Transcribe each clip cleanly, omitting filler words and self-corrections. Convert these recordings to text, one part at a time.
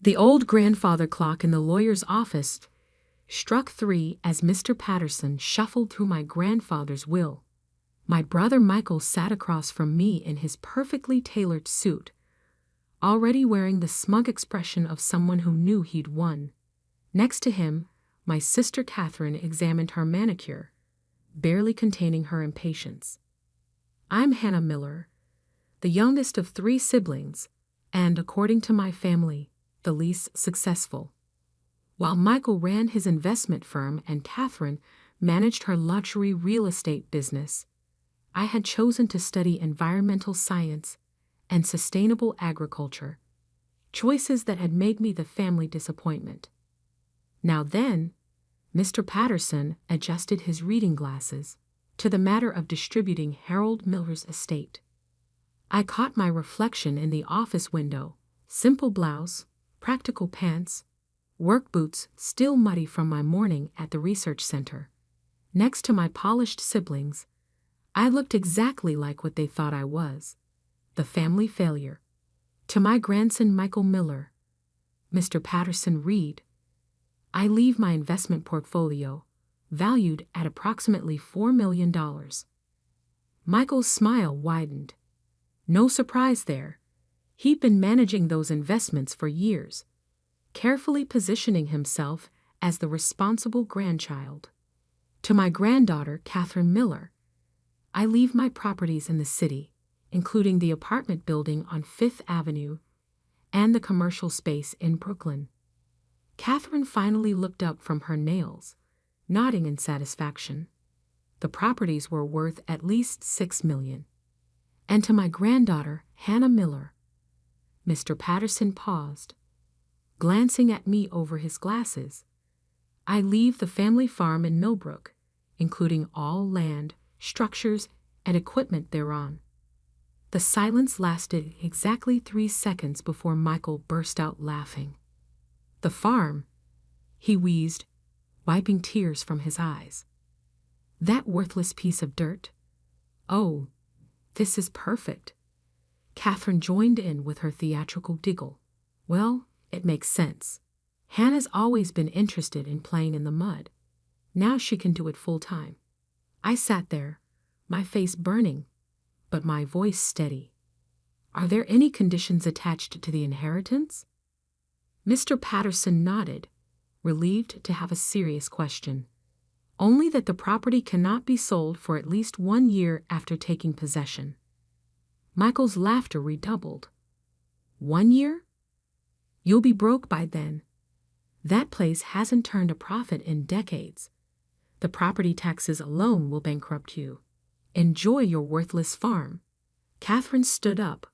The old grandfather clock in the lawyer's office struck 3 as Mr. Patterson shuffled through my grandfather's will. My brother Michael sat across from me in his perfectly tailored suit, already wearing the smug expression of someone who knew he'd won. Next to him, my sister Catherine examined her manicure, barely containing her impatience. I'm Hannah Miller, the youngest of 3 siblings, and, according to my family, the least successful. While Michael ran his investment firm and Catherine managed her luxury real estate business, I had chosen to study environmental science and sustainable agriculture, choices that had made me the family disappointment. Now then, Mr. Patterson adjusted his reading glasses to the matter of distributing Harold Miller's estate. I caught my reflection in the office window, simple blouse, practical pants, work boots still muddy from my morning at the research center. Next to my polished siblings, I looked exactly like what they thought I was, the family failure. To my grandson Michael Miller, Mr. Patterson read, I leave my investment portfolio, valued at approximately $4 million. Michael's smile widened. No surprise there. He'd been managing those investments for years, carefully positioning himself as the responsible grandchild. To my granddaughter, Catherine Miller, I leave my properties in the city, including the apartment building on 5th Avenue and the commercial space in Brooklyn. Catherine finally looked up from her nails, nodding in satisfaction. The properties were worth at least $6 million. And to my granddaughter, Hannah Miller, Mr. Patterson paused, glancing at me over his glasses. I leave the family farm in Millbrook, including all land, structures, and equipment thereon. The silence lasted exactly 3 seconds before Michael burst out laughing. The farm, he wheezed, wiping tears from his eyes. That worthless piece of dirt? Oh, this is perfect. Catherine joined in with her theatrical giggle. Well, it makes sense. Hannah's always been interested in playing in the mud. Now she can do it full time. I sat there, my face burning, but my voice steady. Are there any conditions attached to the inheritance? Mr. Patterson nodded, relieved to have a serious question. Only that the property cannot be sold for at least 1 year after taking possession. Michael's laughter redoubled. 1 year? You'll be broke by then. That place hasn't turned a profit in decades. The property taxes alone will bankrupt you. Enjoy your worthless farm. Catherine stood up,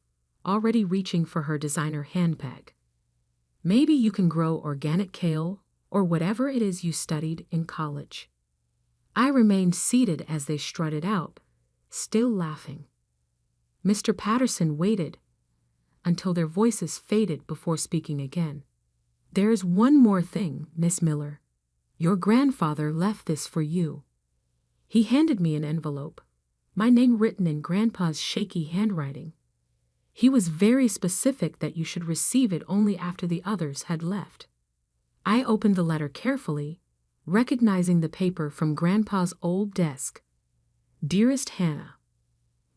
already reaching for her designer handbag. Maybe you can grow organic kale or whatever it is you studied in college. I remained seated as they strutted out, still laughing. Mr. Patterson waited until their voices faded before speaking again. There's one more thing, Miss Miller. Your grandfather left this for you. He handed me an envelope, my name written in Grandpa's shaky handwriting. He was very specific that you should receive it only after the others had left. I opened the letter carefully, recognizing the paper from Grandpa's old desk. Dearest Hannah,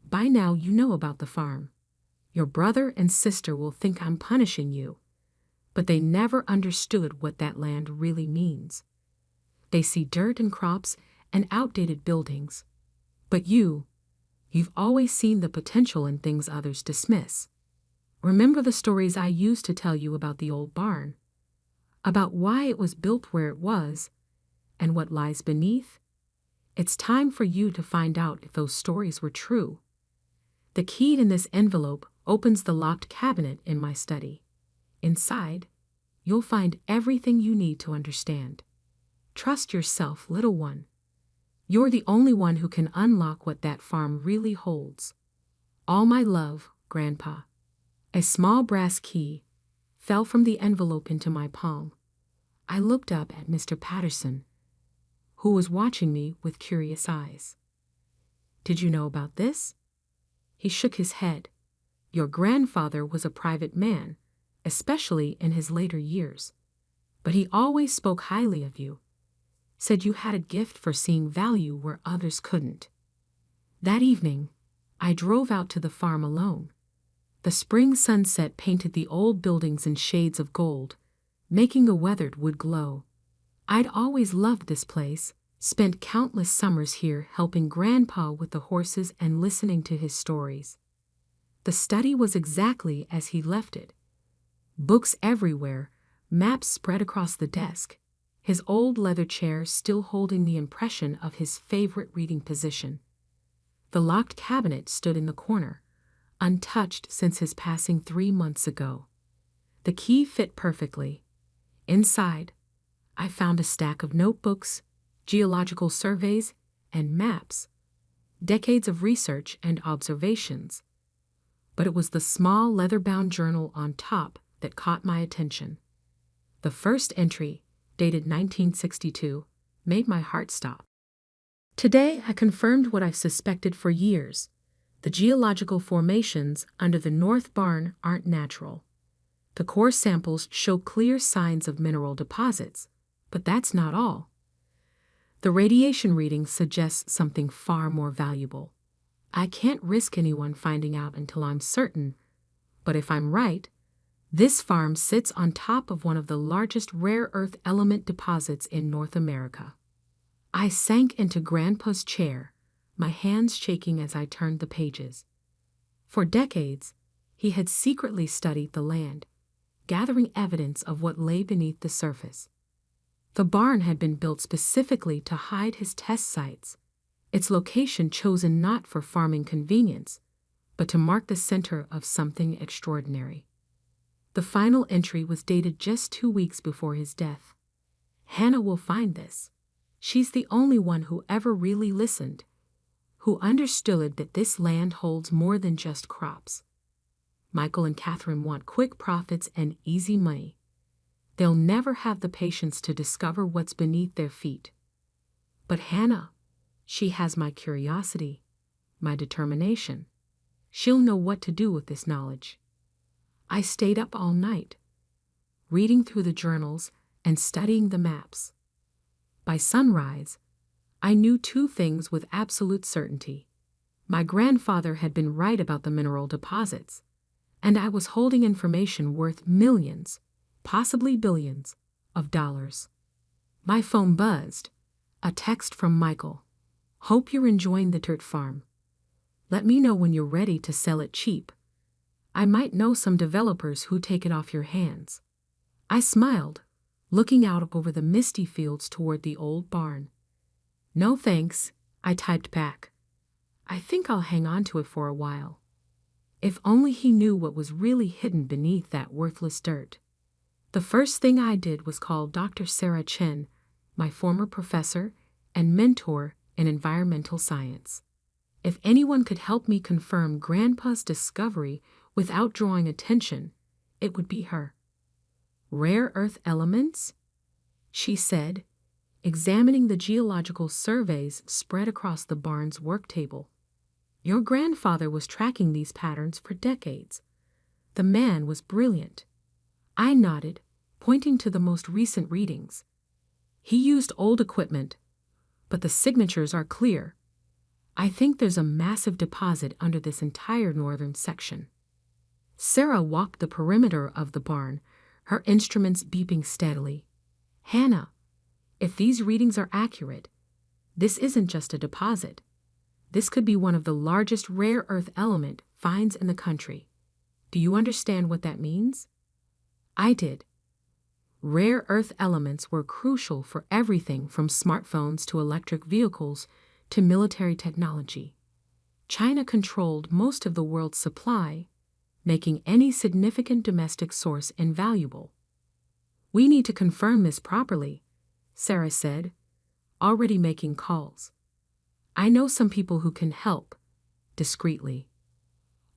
by now you know about the farm. Your brother and sister will think I'm punishing you, but they never understood what that land really means. They see dirt and crops and outdated buildings. But you've always seen the potential in things others dismiss. Remember the stories I used to tell you about the old barn, about why it was built where it was, and what lies beneath? It's time for you to find out if those stories were true. The key in this envelope opens the locked cabinet in my study. Inside, you'll find everything you need to understand. Trust yourself, little one. You're the only one who can unlock what that farm really holds. All my love, Grandpa. A small brass key fell from the envelope into my palm. I looked up at Mr. Patterson, who was watching me with curious eyes. Did you know about this? He shook his head. Your grandfather was a private man, especially in his later years. But he always spoke highly of you, said you had a gift for seeing value where others couldn't. That evening, I drove out to the farm alone. The spring sunset painted the old buildings in shades of gold, making the weathered wood glow. I'd always loved this place, spent countless summers here helping Grandpa with the horses and listening to his stories. The study was exactly as he left it. Books everywhere, maps spread across the desk, his old leather chair still holding the impression of his favorite reading position. The locked cabinet stood in the corner, untouched since his passing 3 months ago. The key fit perfectly. Inside, I found a stack of notebooks, geological surveys, and maps. Decades of research and observations. But it was the small leather-bound journal on top that caught my attention. The first entry, dated 1962, made my heart stop. Today, I confirmed what I've suspected for years. The geological formations under the North Barn aren't natural. The core samples show clear signs of mineral deposits, but that's not all. The radiation reading suggests something far more valuable. I can't risk anyone finding out until I'm certain, but if I'm right, this farm sits on top of one of the largest rare earth element deposits in North America. I sank into Grandpa's chair, my hands shaking as I turned the pages. For decades, he had secretly studied the land, gathering evidence of what lay beneath the surface. The barn had been built specifically to hide his test sites, its location chosen not for farming convenience, but to mark the center of something extraordinary. The final entry was dated just 2 weeks before his death. Hannah will find this. She's the only one who ever really listened, who understood that this land holds more than just crops. Michael and Catherine want quick profits and easy money. They'll never have the patience to discover what's beneath their feet. But Hannah, she has my curiosity, my determination. She'll know what to do with this knowledge. I stayed up all night, reading through the journals and studying the maps. By sunrise, I knew 2 things with absolute certainty. My grandfather had been right about the mineral deposits, and I was holding information worth millions, possibly billions, of dollars. My phone buzzed. A text from Michael. Hope you're enjoying the dirt farm. Let me know when you're ready to sell it cheap. I might know some developers who take it off your hands. I smiled, looking out over the misty fields toward the old barn. No thanks, I typed back. I think I'll hang on to it for a while. If only he knew what was really hidden beneath that worthless dirt. The first thing I did was call Dr. Sarah Chen, my former professor and mentor in environmental science. If anyone could help me confirm Grandpa's discovery without drawing attention, it would be her. Rare earth elements? She said, examining the geological surveys spread across the barn's work table. Your grandfather was tracking these patterns for decades. The man was brilliant. I nodded, pointing to the most recent readings. He used old equipment, but the signatures are clear. I think there's a massive deposit under this entire northern section. Sarah walked the perimeter of the barn, her instruments beeping steadily. Hannah, if these readings are accurate, this isn't just a deposit. This could be one of the largest rare earth element finds in the country. Do you understand what that means? I did. Rare earth elements were crucial for everything from smartphones to electric vehicles to military technology. China controlled most of the world's supply, making any significant domestic source invaluable. We need to confirm this properly, Sarah said, already making calls. I know some people who can help, discreetly.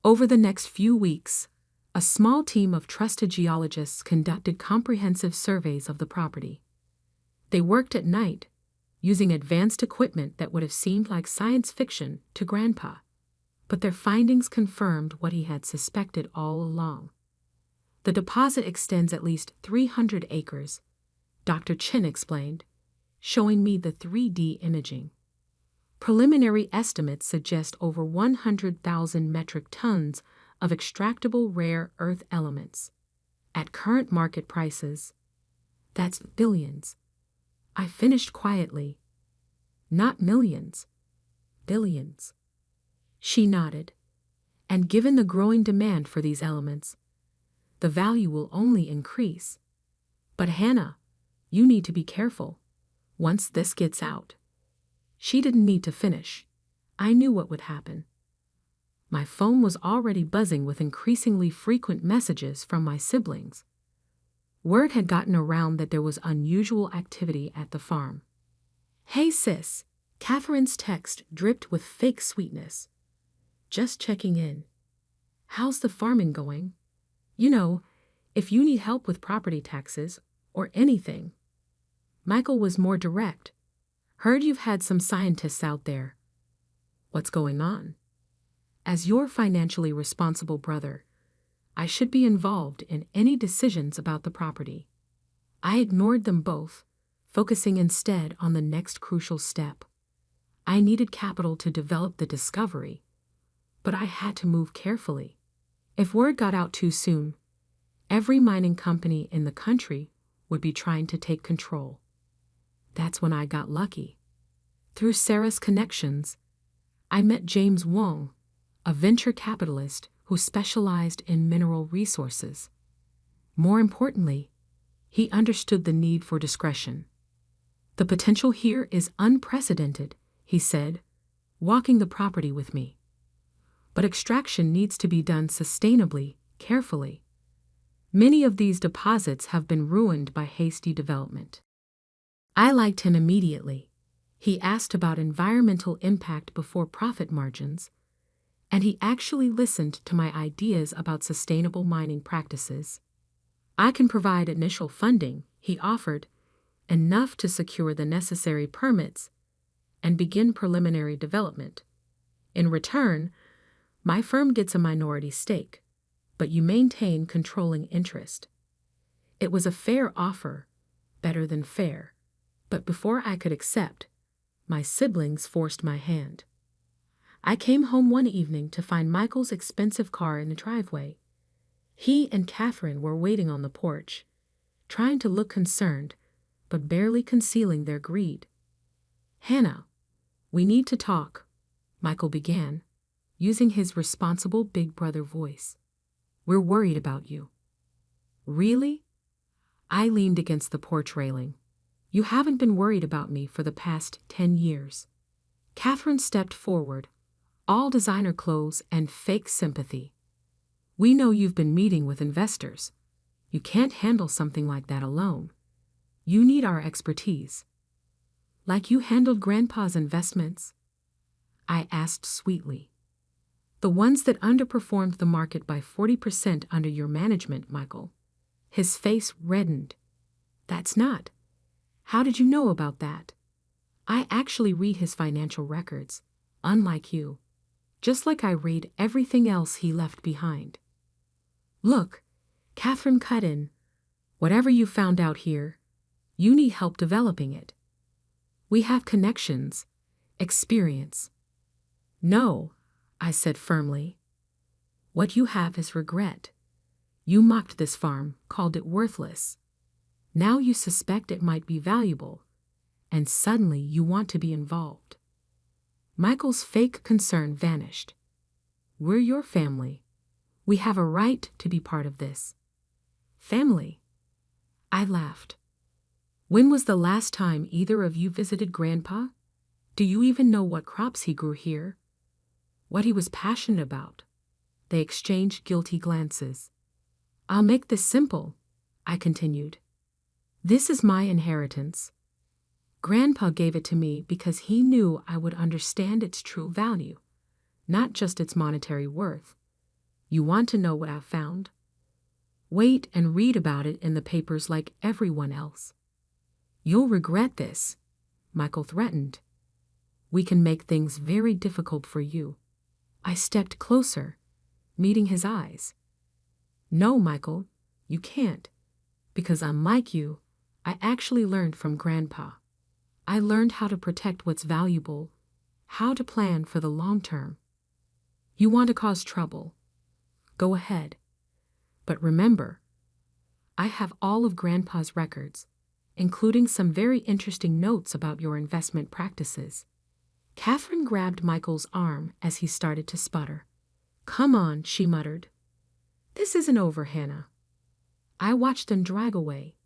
Over the next few weeks, a small team of trusted geologists conducted comprehensive surveys of the property. They worked at night, using advanced equipment that would have seemed like science fiction to Grandpa, but their findings confirmed what he had suspected all along. The deposit extends at least 300 acres, Dr. Chin explained, showing me the 3D imaging. Preliminary estimates suggest over 100,000 metric tons of extractable rare earth elements. At current market prices, that's billions. I finished quietly. Not millions, billions. She nodded. And given the growing demand for these elements, the value will only increase. But Hannah, you need to be careful. Once this gets out. She didn't need to finish. I knew what would happen. My phone was already buzzing with increasingly frequent messages from my siblings. Word had gotten around that there was unusual activity at the farm. "Hey sis," Catherine's text dripped with fake sweetness. "Just checking in. How's the farming going? You know, if you need help with property taxes or anything." Michael was more direct. "Heard you've had some scientists out there. What's going on? As your financially responsible brother, I should be involved in any decisions about the property." I ignored them both, focusing instead on the next crucial step. I needed capital to develop the discovery, but I had to move carefully. If word got out too soon, every mining company in the country would be trying to take control. That's when I got lucky. Through Sarah's connections, I met James Wong, a venture capitalist who specialized in mineral resources. More importantly, he understood the need for discretion. "The potential here is unprecedented," he said, walking the property with me. "But extraction needs to be done sustainably, carefully. Many of these deposits have been ruined by hasty development." I liked him immediately. He asked about environmental impact before profit margins, and he actually listened to my ideas about sustainable mining practices. "I can provide initial funding," he offered, "enough to secure the necessary permits and begin preliminary development. In return, my firm gets a minority stake, but you maintain controlling interest." It was a fair offer, better than fair, but before I could accept, my siblings forced my hand. I came home one evening to find Michael's expensive car in the driveway. He and Catherine were waiting on the porch, trying to look concerned, but barely concealing their greed. "Hannah, we need to talk," Michael began, using his responsible big brother voice. "We're worried about you." "Really?" I leaned against the porch railing. "You haven't been worried about me for the past 10 years. Catherine stepped forward, all designer clothes and fake sympathy. "We know you've been meeting with investors. You can't handle something like that alone. You need our expertise." "Like you handled Grandpa's investments?" I asked sweetly. "The ones that underperformed the market by 40% under your management, Michael." His face reddened. "That's not. How did you know about that?" "I actually read his financial records, unlike you. Just like I read everything else he left behind." "Look," Catherine cut in, "whatever you found out here, you need help developing it. We have connections, experience." "No," I said firmly. "What you have is regret. You mocked this farm, called it worthless. Now you suspect it might be valuable, and suddenly you want to be involved." Michael's fake concern vanished. "We're your family. We have a right to be part of this." "Family?" I laughed. "When was the last time either of you visited Grandpa? Do you even know what crops he grew here? What he was passionate about?" They exchanged guilty glances. "I'll make this simple," I continued. "This is my inheritance. Grandpa gave it to me because he knew I would understand its true value, not just its monetary worth. You want to know what I've found? Wait and read about it in the papers like everyone else. You'll regret this," Michael threatened. "We can make things very difficult for you." I stepped closer, meeting his eyes. "No, Michael, You can't, because unlike you, I actually learned from Grandpa. I learned how to protect what's valuable, how to plan for the long term. You want to cause trouble? Go ahead. But remember, I have all of Grandpa's records, including some very interesting notes about your investment practices. Catherine grabbed Michael's arm as he started to sputter. Come on, she muttered. This isn't over, Hannah. I watched them drag away,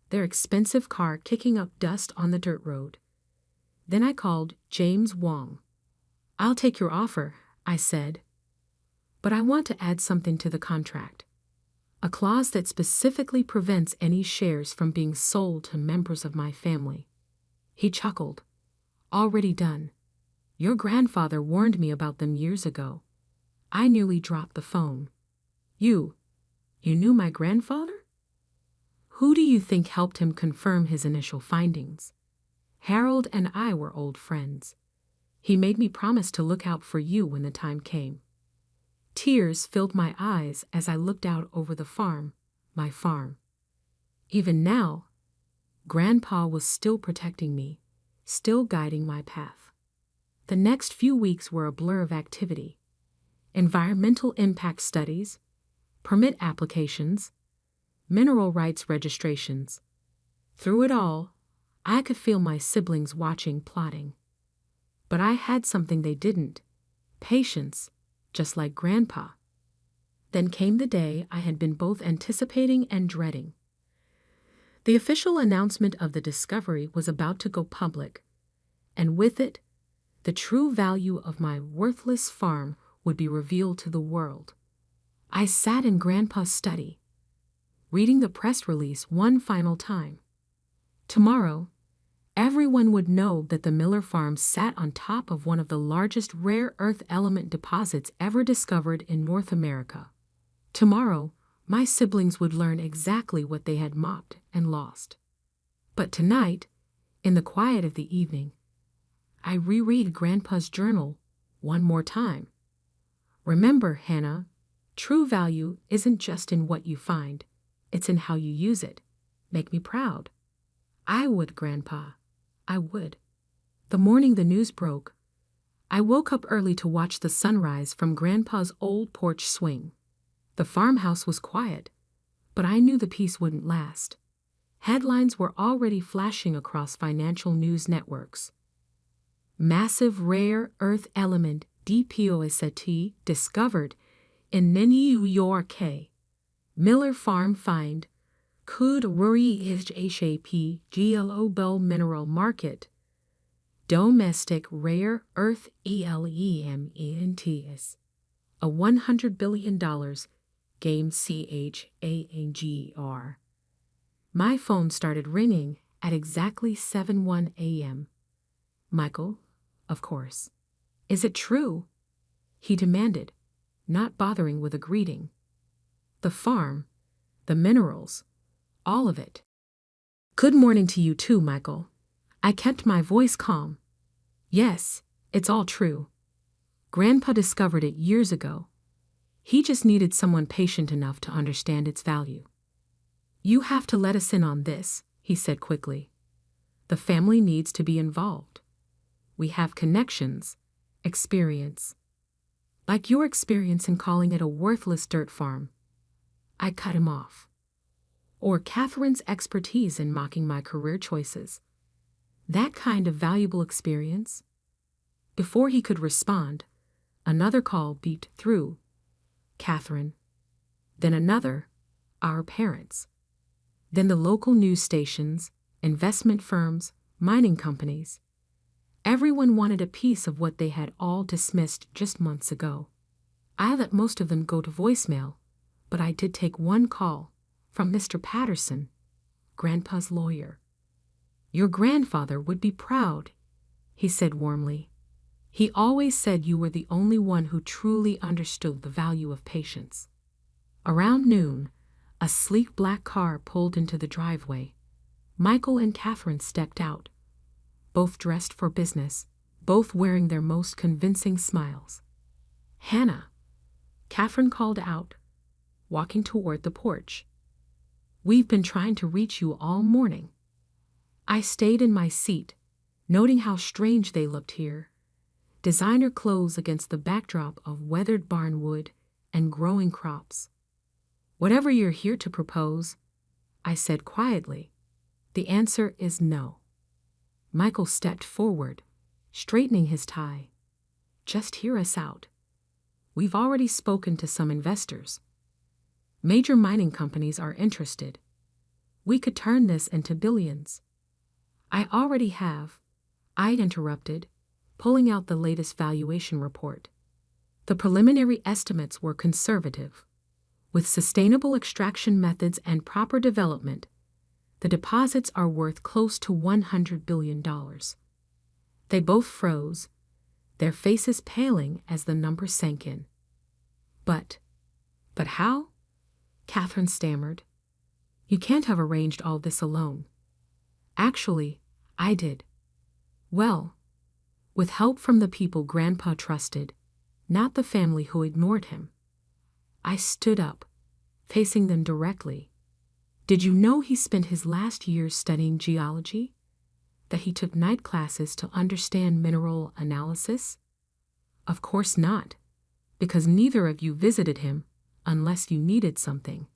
their expensive car kicking up dust on the dirt road. Then I called James Wong. I'll take your offer, I said. But I want to add something to the contract. A clause that specifically prevents any shares from being sold to members of my family. He chuckled. Already done. Your grandfather warned me about them years ago. I nearly dropped the phone. You knew my grandfather? Who do you think helped him confirm his initial findings? Harold and I were old friends. He made me promise to look out for you when the time came. Tears filled my eyes as I looked out over the farm, my farm. Even now, Grandpa was still protecting me, still guiding my path. The next few weeks were a blur of activity. Environmental impact studies, permit applications, mineral rights registrations. Through it all, I could feel my siblings watching, plotting. But I had something they didn't: patience, just like Grandpa. Then came the day I had been both anticipating and dreading. The official announcement of the discovery was about to go public, and with it, the true value of my worthless farm would be revealed to the world. I sat in Grandpa's study, reading the press release one final time. Tomorrow, everyone would know that the Miller farm sat on top of one of the largest rare earth element deposits ever discovered in North America. Tomorrow, my siblings would learn exactly what they had mocked and lost. But tonight, in the quiet of the evening, I reread Grandpa's journal one more time. Remember, Hannah, true value isn't just in what you find, it's in how you use it. Make me proud. I would, Grandpa. I would. The morning the news broke, I woke up early to watch the sunrise from Grandpa's old porch swing. The farmhouse was quiet, but I knew the peace wouldn't last. Headlines were already flashing across financial news networks. Massive rare earth element deposit discovered in New York. Miller farm find could worry HAP global mineral market. Domestic rare earth elements. A $100 billion game CHANGR. My phone started ringing at exactly 7:01 a.m. Michael, of course. Is it true? He demanded, not bothering with a greeting. The farm, the minerals, all of it. Good morning to you too, Michael. I kept my voice calm. Yes, it's all true. Grandpa discovered it years ago. He just needed someone patient enough to understand its value. You have to let us in on this, he said quickly. The family needs to be involved. We have connections, experience. Like your experience in calling it a worthless dirt farm. I cut him off. Or Catherine's expertise in mocking my career choices. That kind of valuable experience. Before he could respond, another call beeped through. Catherine. Then another, our parents. Then the local news stations, investment firms, mining companies. Everyone wanted a piece of what they had all dismissed just months ago. I let most of them go to voicemail, but I did take one call from Mr. Patterson, Grandpa's lawyer. Your grandfather would be proud, he said warmly. He always said you were the only one who truly understood the value of patience. Around noon, a sleek black car pulled into the driveway. Michael and Catherine stepped out, both dressed for business, both wearing their most convincing smiles. Hannah, Catherine called out, walking toward the porch. We've been trying to reach you all morning." I stayed in my seat, noting how strange they looked here. Designer clothes against the backdrop of weathered barnwood and growing crops. "Whatever you're here to propose," I said quietly, "the answer is no." Michael stepped forward, straightening his tie. "Just hear us out. We've already spoken to some investors. Major mining companies are interested. We could turn this into billions." "I already have," I interrupted, pulling out the latest valuation report. The preliminary estimates were conservative. With sustainable extraction methods and proper development, the deposits are worth close to $100 billion. They both froze, their faces paling as the number sank in. But how?" Catherine stammered. "You can't have arranged all this alone." "Actually, I did. Well, with help from the people Grandpa trusted, not the family who ignored him." I stood up, facing them directly. "Did you know he spent his last years studying geology? That he took night classes to understand mineral analysis?" "Of course not, because neither of you visited him unless you needed something."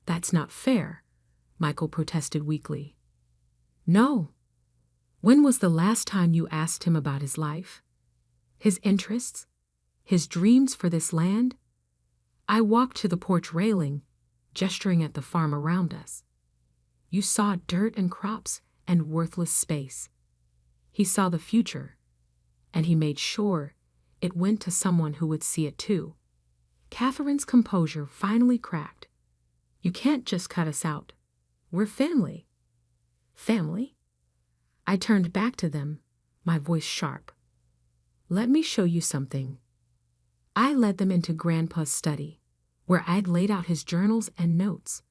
"That's not fair," Michael protested weakly. "No. When was the last time you asked him about his life? His interests? His dreams for this land?" I walked to the porch railing, gesturing at the farm around us. "You saw dirt and crops and worthless space. He saw the future, and he made sure it went to someone who would see it too." Catherine's composure finally cracked. "You can't just cut us out. We're family." "Family?" I turned back to them, my voice sharp. "Let me show you something." I led them into Grandpa's study, where I'd laid out his journals and notes.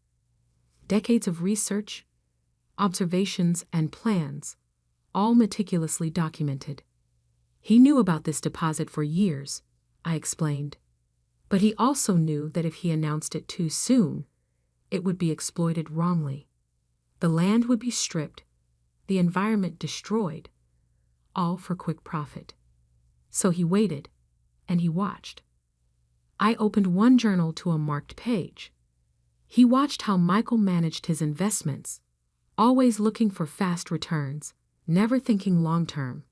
Decades of research, observations, and plans, all meticulously documented. He knew about this deposit for years, I explained. But he also knew that if he announced it too soon, it would be exploited wrongly. The land would be stripped, the environment destroyed, all for quick profit. So he waited, and he watched. I opened one journal to a marked page. He watched how Michael managed his investments, always looking for fast returns, never thinking long-term.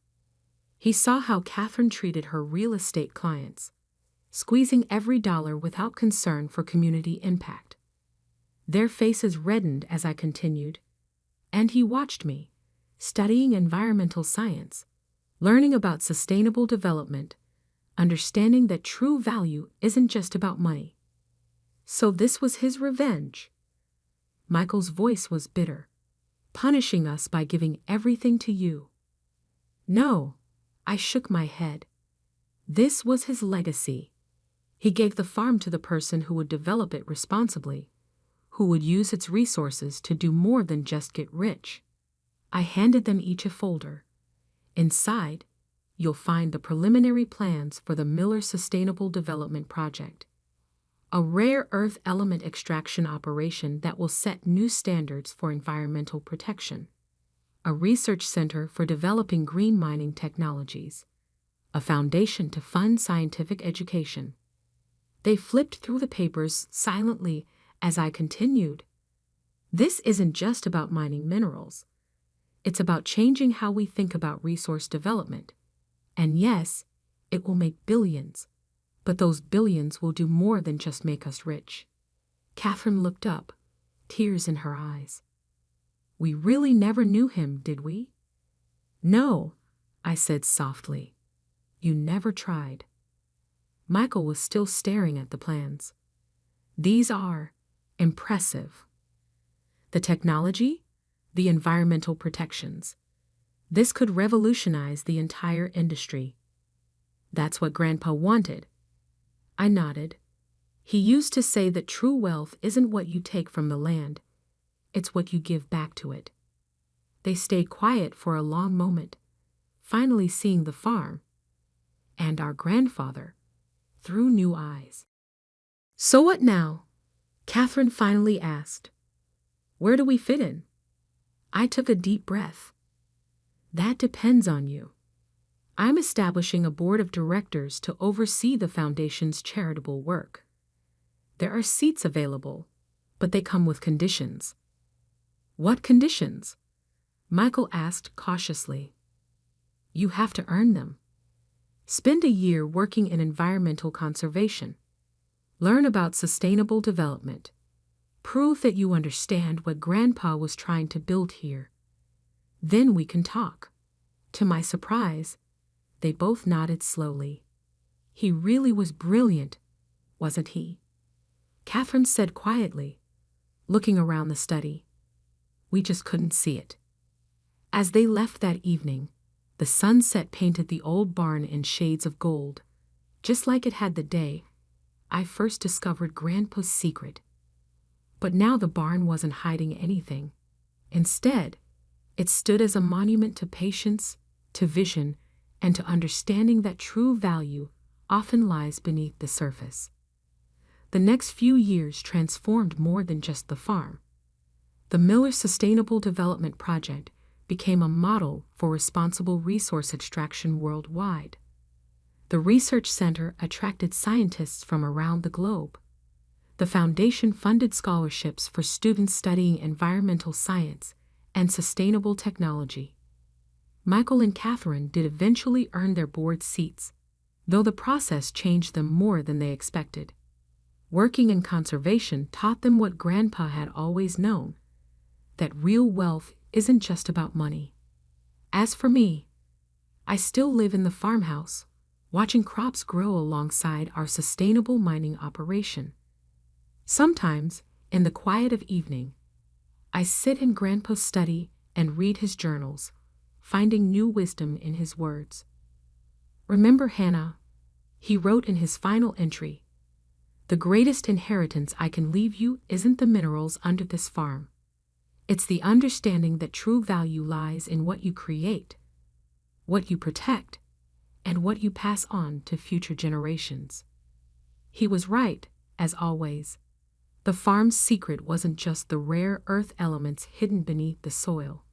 He saw how Catherine treated her real estate clients, squeezing every dollar without concern for community impact. Their faces reddened as I continued, and he watched me, studying environmental science, learning about sustainable development, understanding that true value isn't just about money. So this was his revenge. Michael's voice was bitter, punishing us by giving everything to you. No, I shook my head. This was his legacy. He gave the farm to the person who would develop it responsibly, who would use its resources to do more than just get rich. I handed them each a folder. Inside, you'll find the preliminary plans for the Miller Sustainable Development Project, a rare earth element extraction operation that will set new standards for environmental protection, a research center for developing green mining technologies, a foundation to fund scientific education. They flipped through the papers silently as I continued. This isn't just about mining minerals. It's about changing how we think about resource development. And yes, it will make billions, but those billions will do more than just make us rich. Catherine looked up, tears in her eyes. We really never knew him, did we? No, I said softly. You never tried. Michael was still staring at the plans. These are impressive. The technology, the environmental protections. This could revolutionize the entire industry. That's what Grandpa wanted. I nodded. He used to say that true wealth isn't what you take from the land, it's what you give back to it. They stayed quiet for a long moment, finally seeing the farm, and our grandfather, through new eyes. So what now? Catherine finally asked. Where do we fit in? I took a deep breath. That depends on you. I'm establishing a board of directors to oversee the foundation's charitable work. There are seats available, but they come with conditions. What conditions? Michael asked cautiously. You have to earn them. Spend a year working in environmental conservation. Learn about sustainable development. Prove that you understand what Grandpa was trying to build here. Then we can talk. To my surprise, they both nodded slowly. He really was brilliant, wasn't he? Catherine said quietly, looking around the study. We just couldn't see it. As they left that evening, the sunset painted the old barn in shades of gold, just like it had the day I first discovered Grandpa's secret. But now the barn wasn't hiding anything. Instead, it stood as a monument to patience, to vision, and to understanding that true value often lies beneath the surface. The next few years transformed more than just the farm. The Miller Sustainable Development Project became a model for responsible resource extraction worldwide. The research center attracted scientists from around the globe. The foundation funded scholarships for students studying environmental science and sustainable technology. Michael and Catherine did eventually earn their board seats, though the process changed them more than they expected. Working in conservation taught them what Grandpa had always known, that real wealth isn't just about money. As for me, I still live in the farmhouse, watching crops grow alongside our sustainable mining operation. Sometimes, in the quiet of evening, I sit in Grandpa's study and read his journals, finding new wisdom in his words. Remember, Hannah, he wrote in his final entry, the greatest inheritance I can leave you isn't the minerals under this farm. It's the understanding that true value lies in what you create, what you protect, and what you pass on to future generations. He was right, as always. The farm's secret wasn't just the rare earth elements hidden beneath the soil.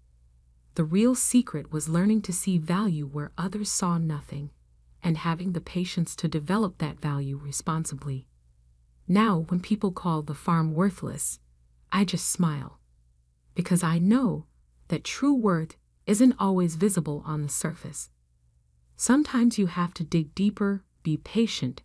The real secret was learning to see value where others saw nothing, and having the patience to develop that value responsibly. Now, when people call the farm worthless, I just smile, because I know that true worth isn't always visible on the surface. Sometimes you have to dig deeper, be patient,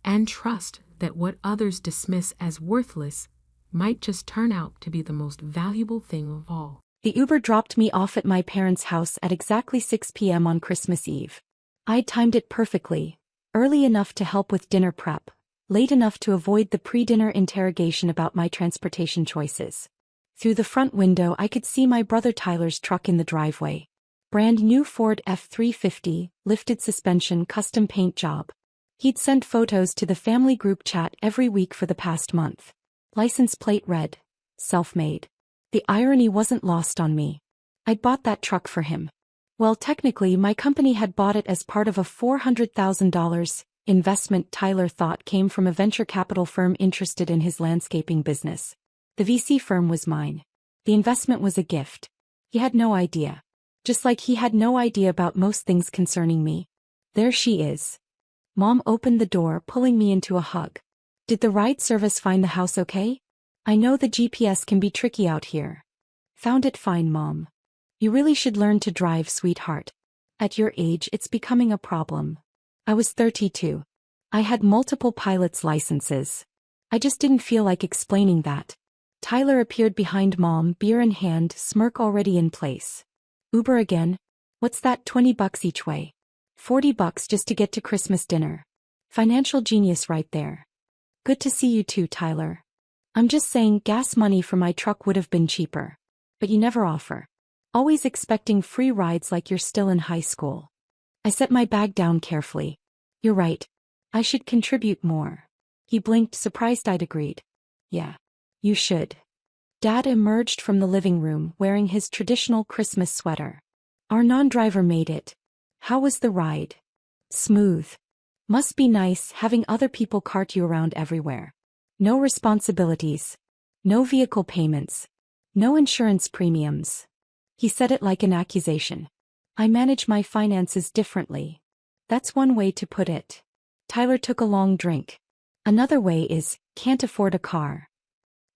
and trust that what others dismiss as worthless might just turn out to be the most valuable thing of all. The Uber dropped me off at my parents' house at exactly 6 p.m. on Christmas Eve. I'd timed it perfectly, early enough to help with dinner prep, late enough to avoid the pre-dinner interrogation about my transportation choices. Through the front window I could see my brother Tyler's truck in the driveway. Brand new Ford F-350, lifted suspension custom paint job. He'd sent photos to the family group chat every week for the past month. License plate red. Self-made. The irony wasn't lost on me. I'd bought that truck for him. Well, technically my company had bought it as part of a $400,000 investment Tyler thought came from a venture capital firm interested in his landscaping business. The VC firm was mine. The investment was a gift. He had no idea. Just like he had no idea about most things concerning me. There she is. Mom opened the door, pulling me into a hug. Did the ride service find the house okay? I know the GPS can be tricky out here. Found it fine, Mom. You really should learn to drive, sweetheart. At your age, it's becoming a problem. I was 32. I had multiple pilot's licenses. I just didn't feel like explaining that. Tyler appeared behind Mom, beer in hand, smirk already in place. Uber again? What's that, $20 each way? $40 just to get to Christmas dinner. Financial genius right there. Good to see you too, Tyler. I'm just saying gas money for my truck would have been cheaper. But you never offer. Always expecting free rides like you're still in high school. I set my bag down carefully. You're right. I should contribute more. He blinked, surprised I'd agreed. Yeah. You should. Dad emerged from the living room wearing his traditional Christmas sweater. Our non-driver made it. How was the ride? Smooth. Must be nice having other people cart you around everywhere. No responsibilities. No vehicle payments. No insurance premiums. He said it like an accusation. I manage my finances differently. That's one way to put it. Tyler took a long drink. Another way is, can't afford a car.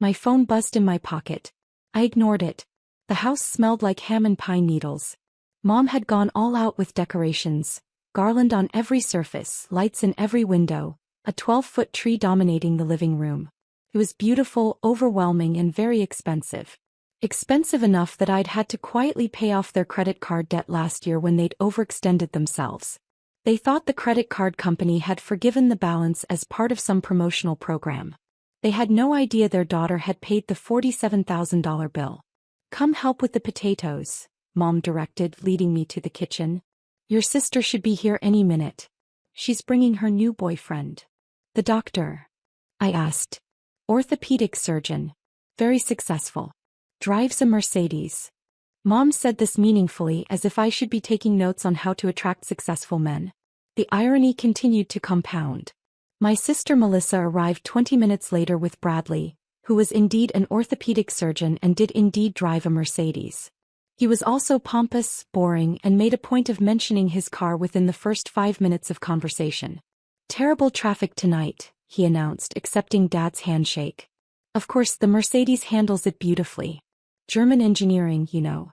My phone buzzed in my pocket. I ignored it. The house smelled like ham and pine needles. Mom had gone all out with decorations, garland on every surface, lights in every window, a 12-foot tree dominating the living room. It was beautiful, overwhelming, and very expensive. Expensive enough that I'd had to quietly pay off their credit card debt last year when they'd overextended themselves. They thought the credit card company had forgiven the balance as part of some promotional program. They had no idea their daughter had paid the $47,000 bill. Come help with the potatoes, Mom directed, leading me to the kitchen. Your sister should be here any minute. She's bringing her new boyfriend. The doctor? I asked. Orthopedic surgeon. Very successful. Drives a Mercedes. Mom said this meaningfully, as if I should be taking notes on how to attract successful men. The irony continued to compound. My sister Melissa arrived 20 minutes later with Bradley, who was indeed an orthopedic surgeon and did indeed drive a Mercedes. He was also pompous, boring, and made a point of mentioning his car within the first 5 minutes of conversation. Terrible traffic tonight, he announced, accepting Dad's handshake. Of course, the Mercedes handles it beautifully. German engineering, you know.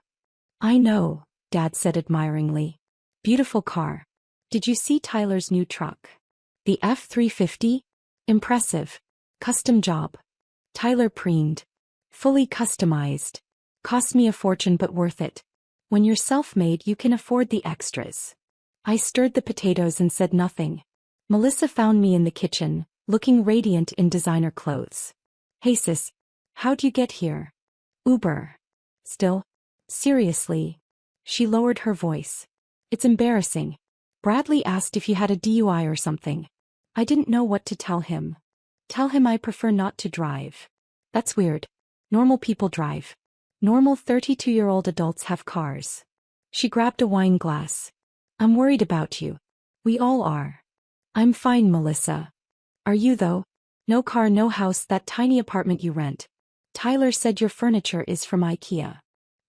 I know, Dad said admiringly. Beautiful car. Did you see Tyler's new truck? The F-350? Impressive. Custom job. Tyler preened. Fully customized. Cost me a fortune but worth it. When you're self-made you can afford the extras. I stirred the potatoes and said nothing. Melissa found me in the kitchen, looking radiant in designer clothes. Hey sis, how'd you get here? Uber. Still? Seriously? She lowered her voice. It's embarrassing. Bradley asked if you had a DUI or something. I didn't know what to tell him. Tell him I prefer not to drive. That's weird. Normal people drive. Normal 32-year-old adults have cars. She grabbed a wine glass. I'm worried about you. We all are. I'm fine, Melissa. Are you though? No car, no house, that tiny apartment you rent. Tyler said your furniture is from IKEA.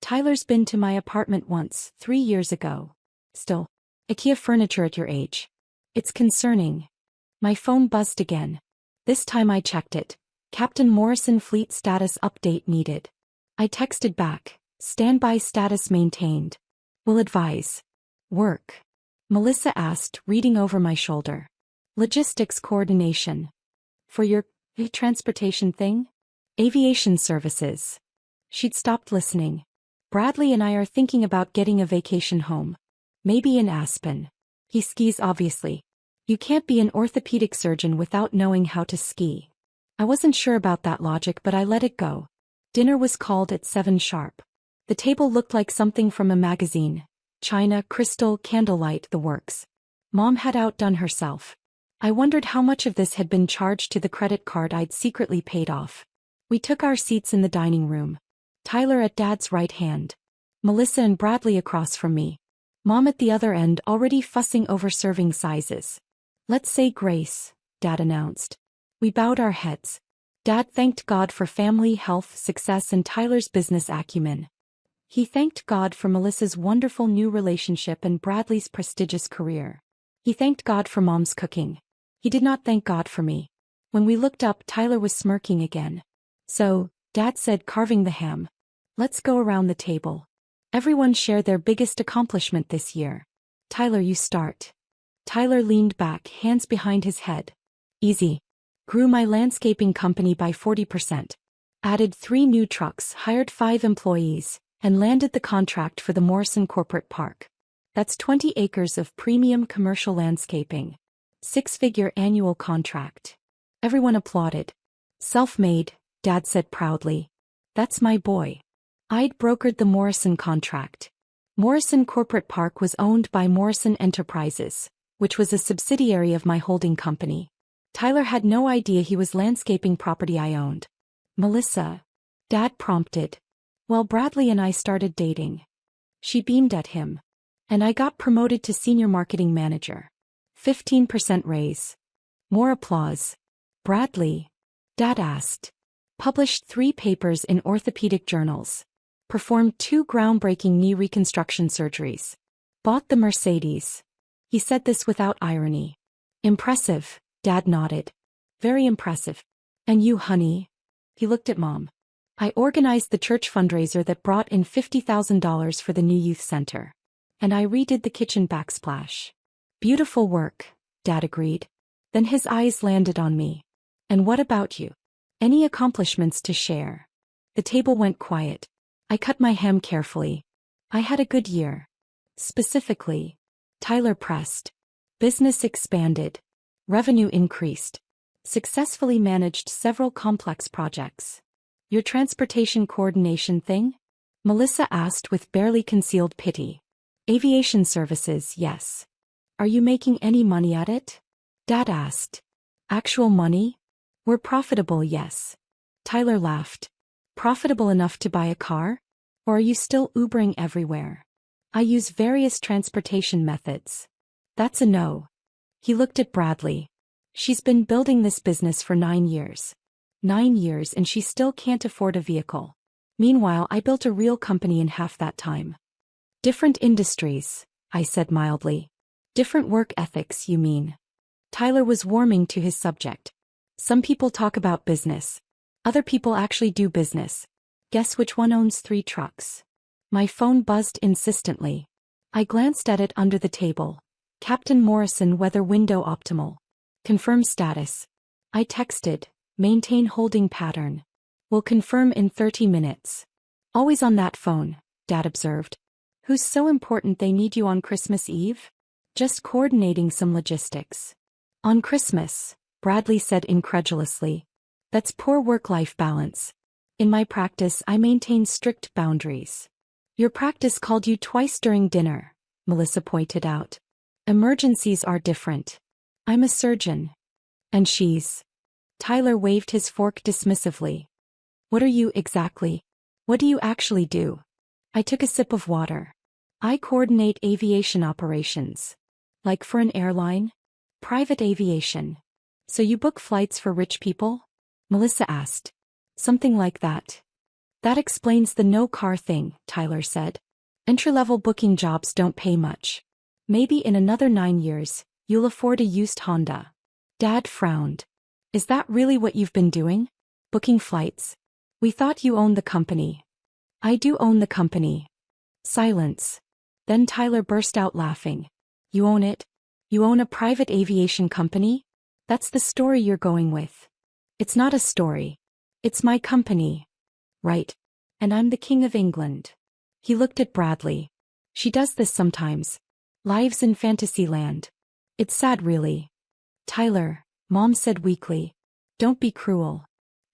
Tyler's been to my apartment once, 3 years ago. Still, IKEA furniture at your age. It's concerning. My phone buzzed again. This time I checked it. Captain Morrison fleet status update needed. I texted back. Standby status maintained. Will advise. Work? Melissa asked, reading over my shoulder. Logistics coordination. For your transportation thing? Aviation services. She'd stopped listening. Bradley and I are thinking about getting a vacation home. Maybe in Aspen. He skis obviously. You can't be an orthopedic surgeon without knowing how to ski. I wasn't sure about that logic but I let it go. Dinner was called at 7 sharp. The table looked like something from a magazine. China, crystal, candlelight, the works. Mom had outdone herself. I wondered how much of this had been charged to the credit card I'd secretly paid off. We took our seats in the dining room. Tyler at Dad's right hand. Melissa and Bradley across from me. Mom at the other end already fussing over serving sizes. Let's say grace, Dad announced. We bowed our heads. Dad thanked God for family, health, success, and Tyler's business acumen. He thanked God for Melissa's wonderful new relationship and Bradley's prestigious career. He thanked God for Mom's cooking. He did not thank God for me. When we looked up, Tyler was smirking again. So, Dad said, carving the ham. Let's go around the table. Everyone share their biggest accomplishment this year. Tyler, you start. Tyler leaned back, hands behind his head. Easy. Grew my landscaping company by 40%. Added 3 new trucks, hired 5 employees, and landed the contract for the Morrison Corporate Park. That's 20 acres of premium commercial landscaping. 6-figure annual contract. Everyone applauded. Self-made, Dad said proudly. That's my boy. I'd brokered the Morrison contract. Morrison Corporate Park was owned by Morrison Enterprises, which was a subsidiary of my holding company. Tyler had no idea he was landscaping property I owned. Melissa. Dad prompted. Well, Bradley and I started dating. She beamed at him. And I got promoted to senior marketing manager. 15% raise. More applause. Bradley. Dad asked. Published 3 papers in orthopedic journals. Performed 2 groundbreaking knee reconstruction surgeries. Bought the Mercedes. He said this without irony. Impressive, Dad nodded. Very impressive. And you, honey? He looked at Mom. I organized the church fundraiser that brought in $50,000 for the new youth center. And I redid the kitchen backsplash. Beautiful work, Dad agreed. Then his eyes landed on me. And what about you? Any accomplishments to share? The table went quiet. I cut my ham carefully. I had a good year. Specifically, Tyler pressed. Business expanded. Revenue increased. Successfully managed several complex projects. Your transportation coordination thing? Melissa asked with barely concealed pity. Aviation services, yes. Are you making any money at it? Dad asked. Actual money? We're profitable, yes. Tyler laughed. Profitable enough to buy a car? Or are you still Ubering everywhere? I use various transportation methods. That's a no. He looked at Bradley. She's been building this business for 9 years. 9 years and she still can't afford a vehicle. Meanwhile, I built a real company in half that time. Different industries, I said mildly. Different work ethics, you mean? Tyler was warming to his subject. Some people talk about business. Other people actually do business. Guess which one owns 3 trucks? My phone buzzed insistently. I glanced at it under the table. Captain Morrison weather window optimal. Confirm status. I texted, maintain holding pattern. Will confirm in 30 minutes. Always on that phone, Dad observed. Who's so important they need you on Christmas Eve? Just coordinating some logistics. On Christmas, Bradley said incredulously. That's poor work-life balance. In my practice, I maintain strict boundaries. Your practice called you twice during dinner, Melissa pointed out. Emergencies are different. I'm a surgeon. And she's... Tyler waved his fork dismissively. What are you exactly? What do you actually do? I took a sip of water. I coordinate aviation operations. Like for an airline? Private aviation. So you book flights for rich people? Melissa asked. Something like that. That explains the no-car thing, Tyler said. Entry-level booking jobs don't pay much. Maybe in another 9 years, you'll afford a used Honda. Dad frowned. Is that really what you've been doing? Booking flights. We thought you owned the company. I do own the company. Silence. Then Tyler burst out laughing. You own it? You own a private aviation company? That's the story you're going with. It's not a story. It's my company. Right. And I'm the King of England. He looked at Bradley. She does this sometimes. Lives in Fantasyland. It's sad really. Tyler, Mom said weakly. Don't be cruel.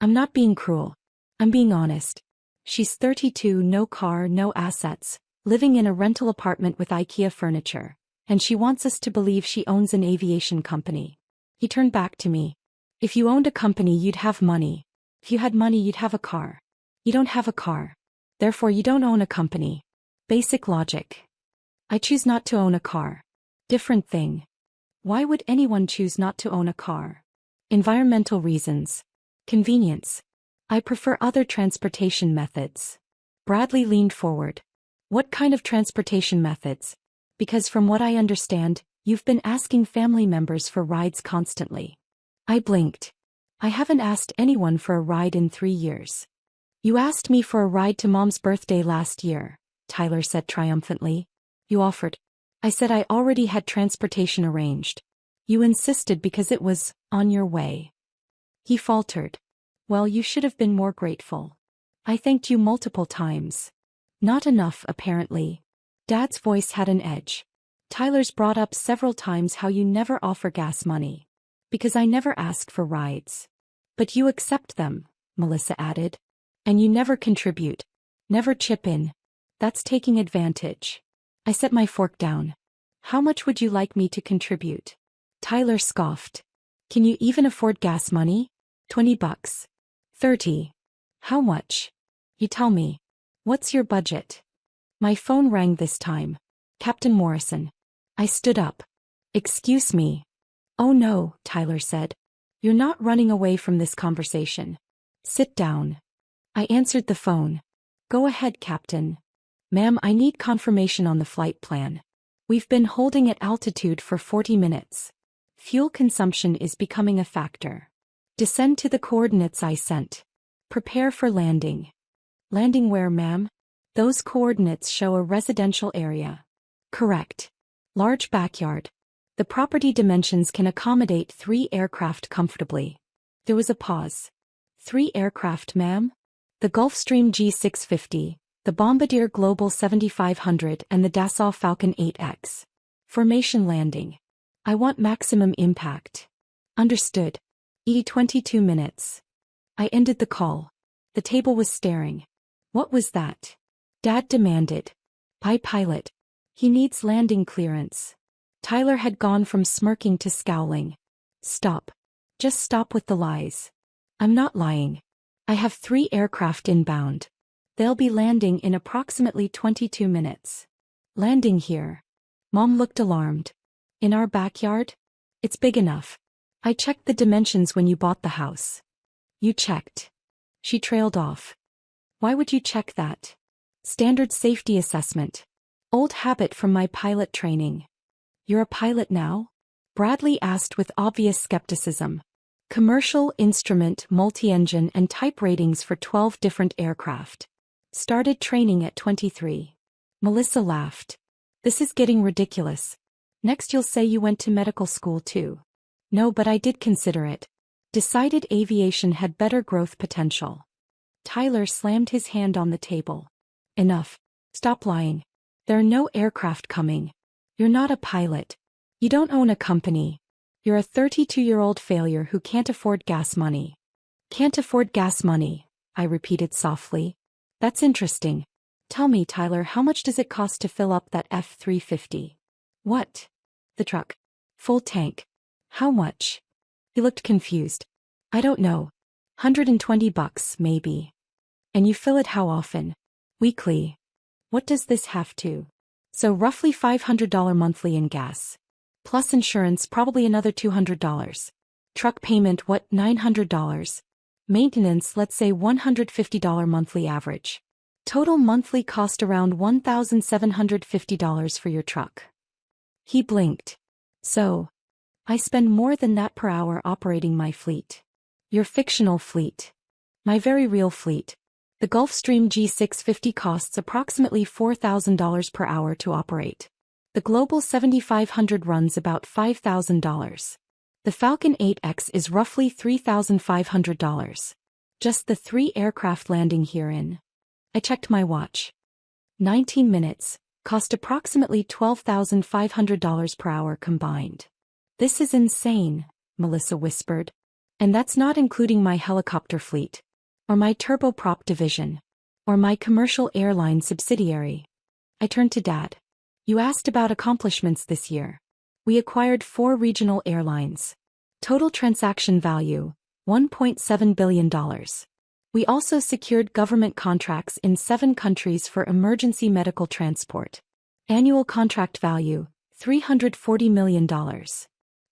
I'm not being cruel. I'm being honest. She's 32, no car, no assets, living in a rental apartment with IKEA furniture. And she wants us to believe she owns an aviation company. He turned back to me. If you owned a company, you'd have money. If you had money, you'd have a car. You don't have a car. Therefore, you don't own a company. Basic logic. I choose not to own a car. Different thing. Why would anyone choose not to own a car? Environmental reasons. Convenience. I prefer other transportation methods. Bradley leaned forward. What kind of transportation methods? Because from what I understand, you've been asking family members for rides constantly. I blinked. I haven't asked anyone for a ride in 3 years. You asked me for a ride to Mom's birthday last year, Tyler said triumphantly. You offered. I said I already had transportation arranged. You insisted because it was on your way. He faltered. Well, you should have been more grateful. I thanked you multiple times. Not enough, apparently. Dad's voice had an edge. Tyler's brought up several times how you never offer gas money. Because I never ask for rides. But you accept them, Melissa added. And you never contribute. Never chip in. That's taking advantage. I set my fork down. How much would you like me to contribute? Tyler scoffed. Can you even afford gas money? $20. 30. How much? You tell me. What's your budget? My phone rang this time. Captain Morrison. I stood up. Excuse me. Oh no, Tyler said. You're not running away from this conversation. Sit down. I answered the phone. Go ahead, Captain. Ma'am, I need confirmation on the flight plan. We've been holding at altitude for 40 minutes. Fuel consumption is becoming a factor. Descend to the coordinates I sent. Prepare for landing. Landing where, ma'am? Those coordinates show a residential area. Correct. Large backyard. The property dimensions can accommodate 3 aircraft comfortably. There was a pause. 3 aircraft, ma'am? The Gulfstream G650, the Bombardier Global 7500 and the Dassault Falcon 8X. Formation landing. I want maximum impact. Understood. 22 minutes. I ended the call. The table was staring. What was that? Dad demanded. Pilot. He needs landing clearance. Tyler had gone from smirking to scowling. Stop. Just stop with the lies. I'm not lying. I have 3 aircraft inbound. They'll be landing in approximately 22 minutes. Landing here. Mom looked alarmed. In our backyard? It's big enough. I checked the dimensions when you bought the house. You checked. She trailed off. Why would you check that? Standard safety assessment. Old habit from my pilot training. You're a pilot now? Bradley asked with obvious skepticism. Commercial, instrument, multi-engine and type ratings for 12 different aircraft. Started training at 23. Melissa laughed. This is getting ridiculous. Next you'll say you went to medical school too. No, but I did consider it. Decided aviation had better growth potential. Tyler slammed his hand on the table. Enough. Stop lying. There are no aircraft coming. You're not a pilot. You don't own a company. You're a 32-year-old failure who can't afford gas money. Can't afford gas money, I repeated softly. That's interesting. Tell me, Tyler, how much does it cost to fill up that F-350? What? The truck. Full tank. How much? He looked confused. I don't know. $120, maybe. And you fill it how often? Weekly. What does this have to? So roughly $500 monthly in gas. Plus insurance, probably another $200. Truck payment, what, $900? Maintenance, let's say $150 monthly average. Total monthly cost around $1,750 for your truck. He blinked. So, I spend more than that per hour operating my fleet. Your fictional fleet. My very real fleet. The Gulfstream G650 costs approximately $4,000 per hour to operate. The Global 7500 runs about $5,000. The Falcon 8X is roughly $3,500. Just the 3 aircraft landing herein. I checked my watch. 19 minutes, cost approximately $12,500 per hour combined. This is insane, Melissa whispered. And that's not including my helicopter fleet, or my turboprop division, or my commercial airline subsidiary. I turned to Dad. You asked about accomplishments this year. We acquired 4 regional airlines. Total transaction value, $1.7 billion. We also secured government contracts in 7 countries for emergency medical transport. Annual contract value, $340 million.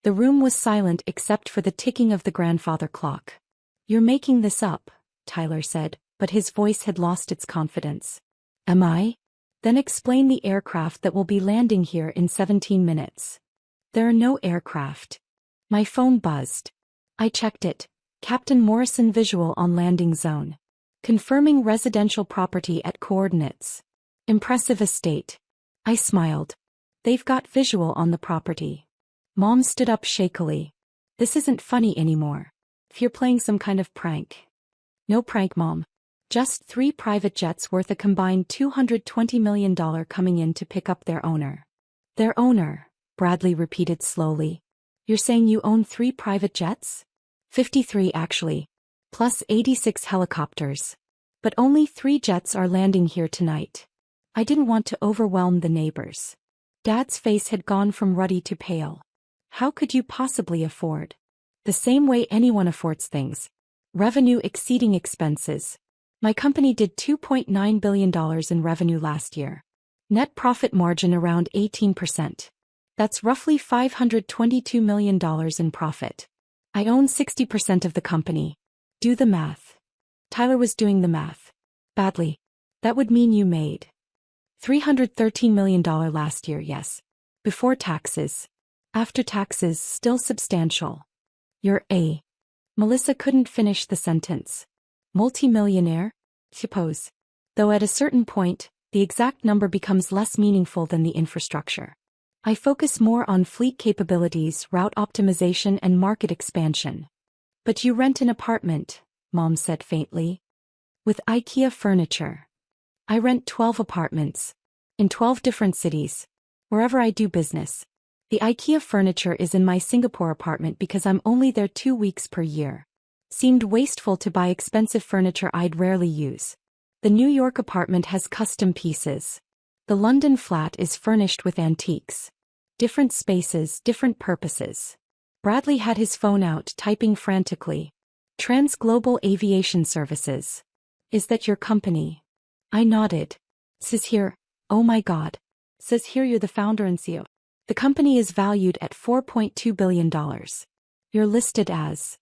The room was silent except for the ticking of the grandfather clock. You're making this up, Tyler said, but his voice had lost its confidence. Am I? Then explain the aircraft that will be landing here in 17 minutes. There are no aircraft. My phone buzzed. I checked it. Captain Morrison visual on landing zone. Confirming residential property at coordinates. Impressive estate. I smiled. They've got visual on the property. Mom stood up shakily. This isn't funny anymore. If you're playing some kind of prank. No prank, Mom. Just 3 private jets worth a combined $220 million coming in to pick up their owner. Their owner, Bradley repeated slowly. You're saying you own 3 private jets? 53 actually. Plus 86 helicopters. But only 3 jets are landing here tonight. I didn't want to overwhelm the neighbors. Dad's face had gone from ruddy to pale. How could you possibly afford? The same way anyone affords things. Revenue exceeding expenses. My company did $2.9 billion in revenue last year. Net profit margin around 18%. That's roughly $522 million in profit. I own 60% of the company. Do the math. Tyler was doing the math. Badly. That would mean you made $313 million last year, yes. Before taxes. After taxes, still substantial. You're a. Melissa couldn't finish the sentence. Multi-millionaire? Suppose. Though at a certain point, the exact number becomes less meaningful than the infrastructure. I focus more on fleet capabilities, route optimization, and market expansion. But you rent an apartment, Mom said faintly. With IKEA furniture. I rent 12 apartments. In 12 different cities. Wherever I do business. The IKEA furniture is in my Singapore apartment because I'm only there 2 weeks per year. Seemed wasteful to buy expensive furniture I'd rarely use. The New York apartment has custom pieces. The London flat is furnished with antiques. Different spaces, different purposes. Bradley had his phone out, typing frantically. Transglobal Aviation Services. Is that your company? I nodded. Says here, oh my God. Says here you're the founder and CEO. The company is valued at $4.2 billion. You're listed as.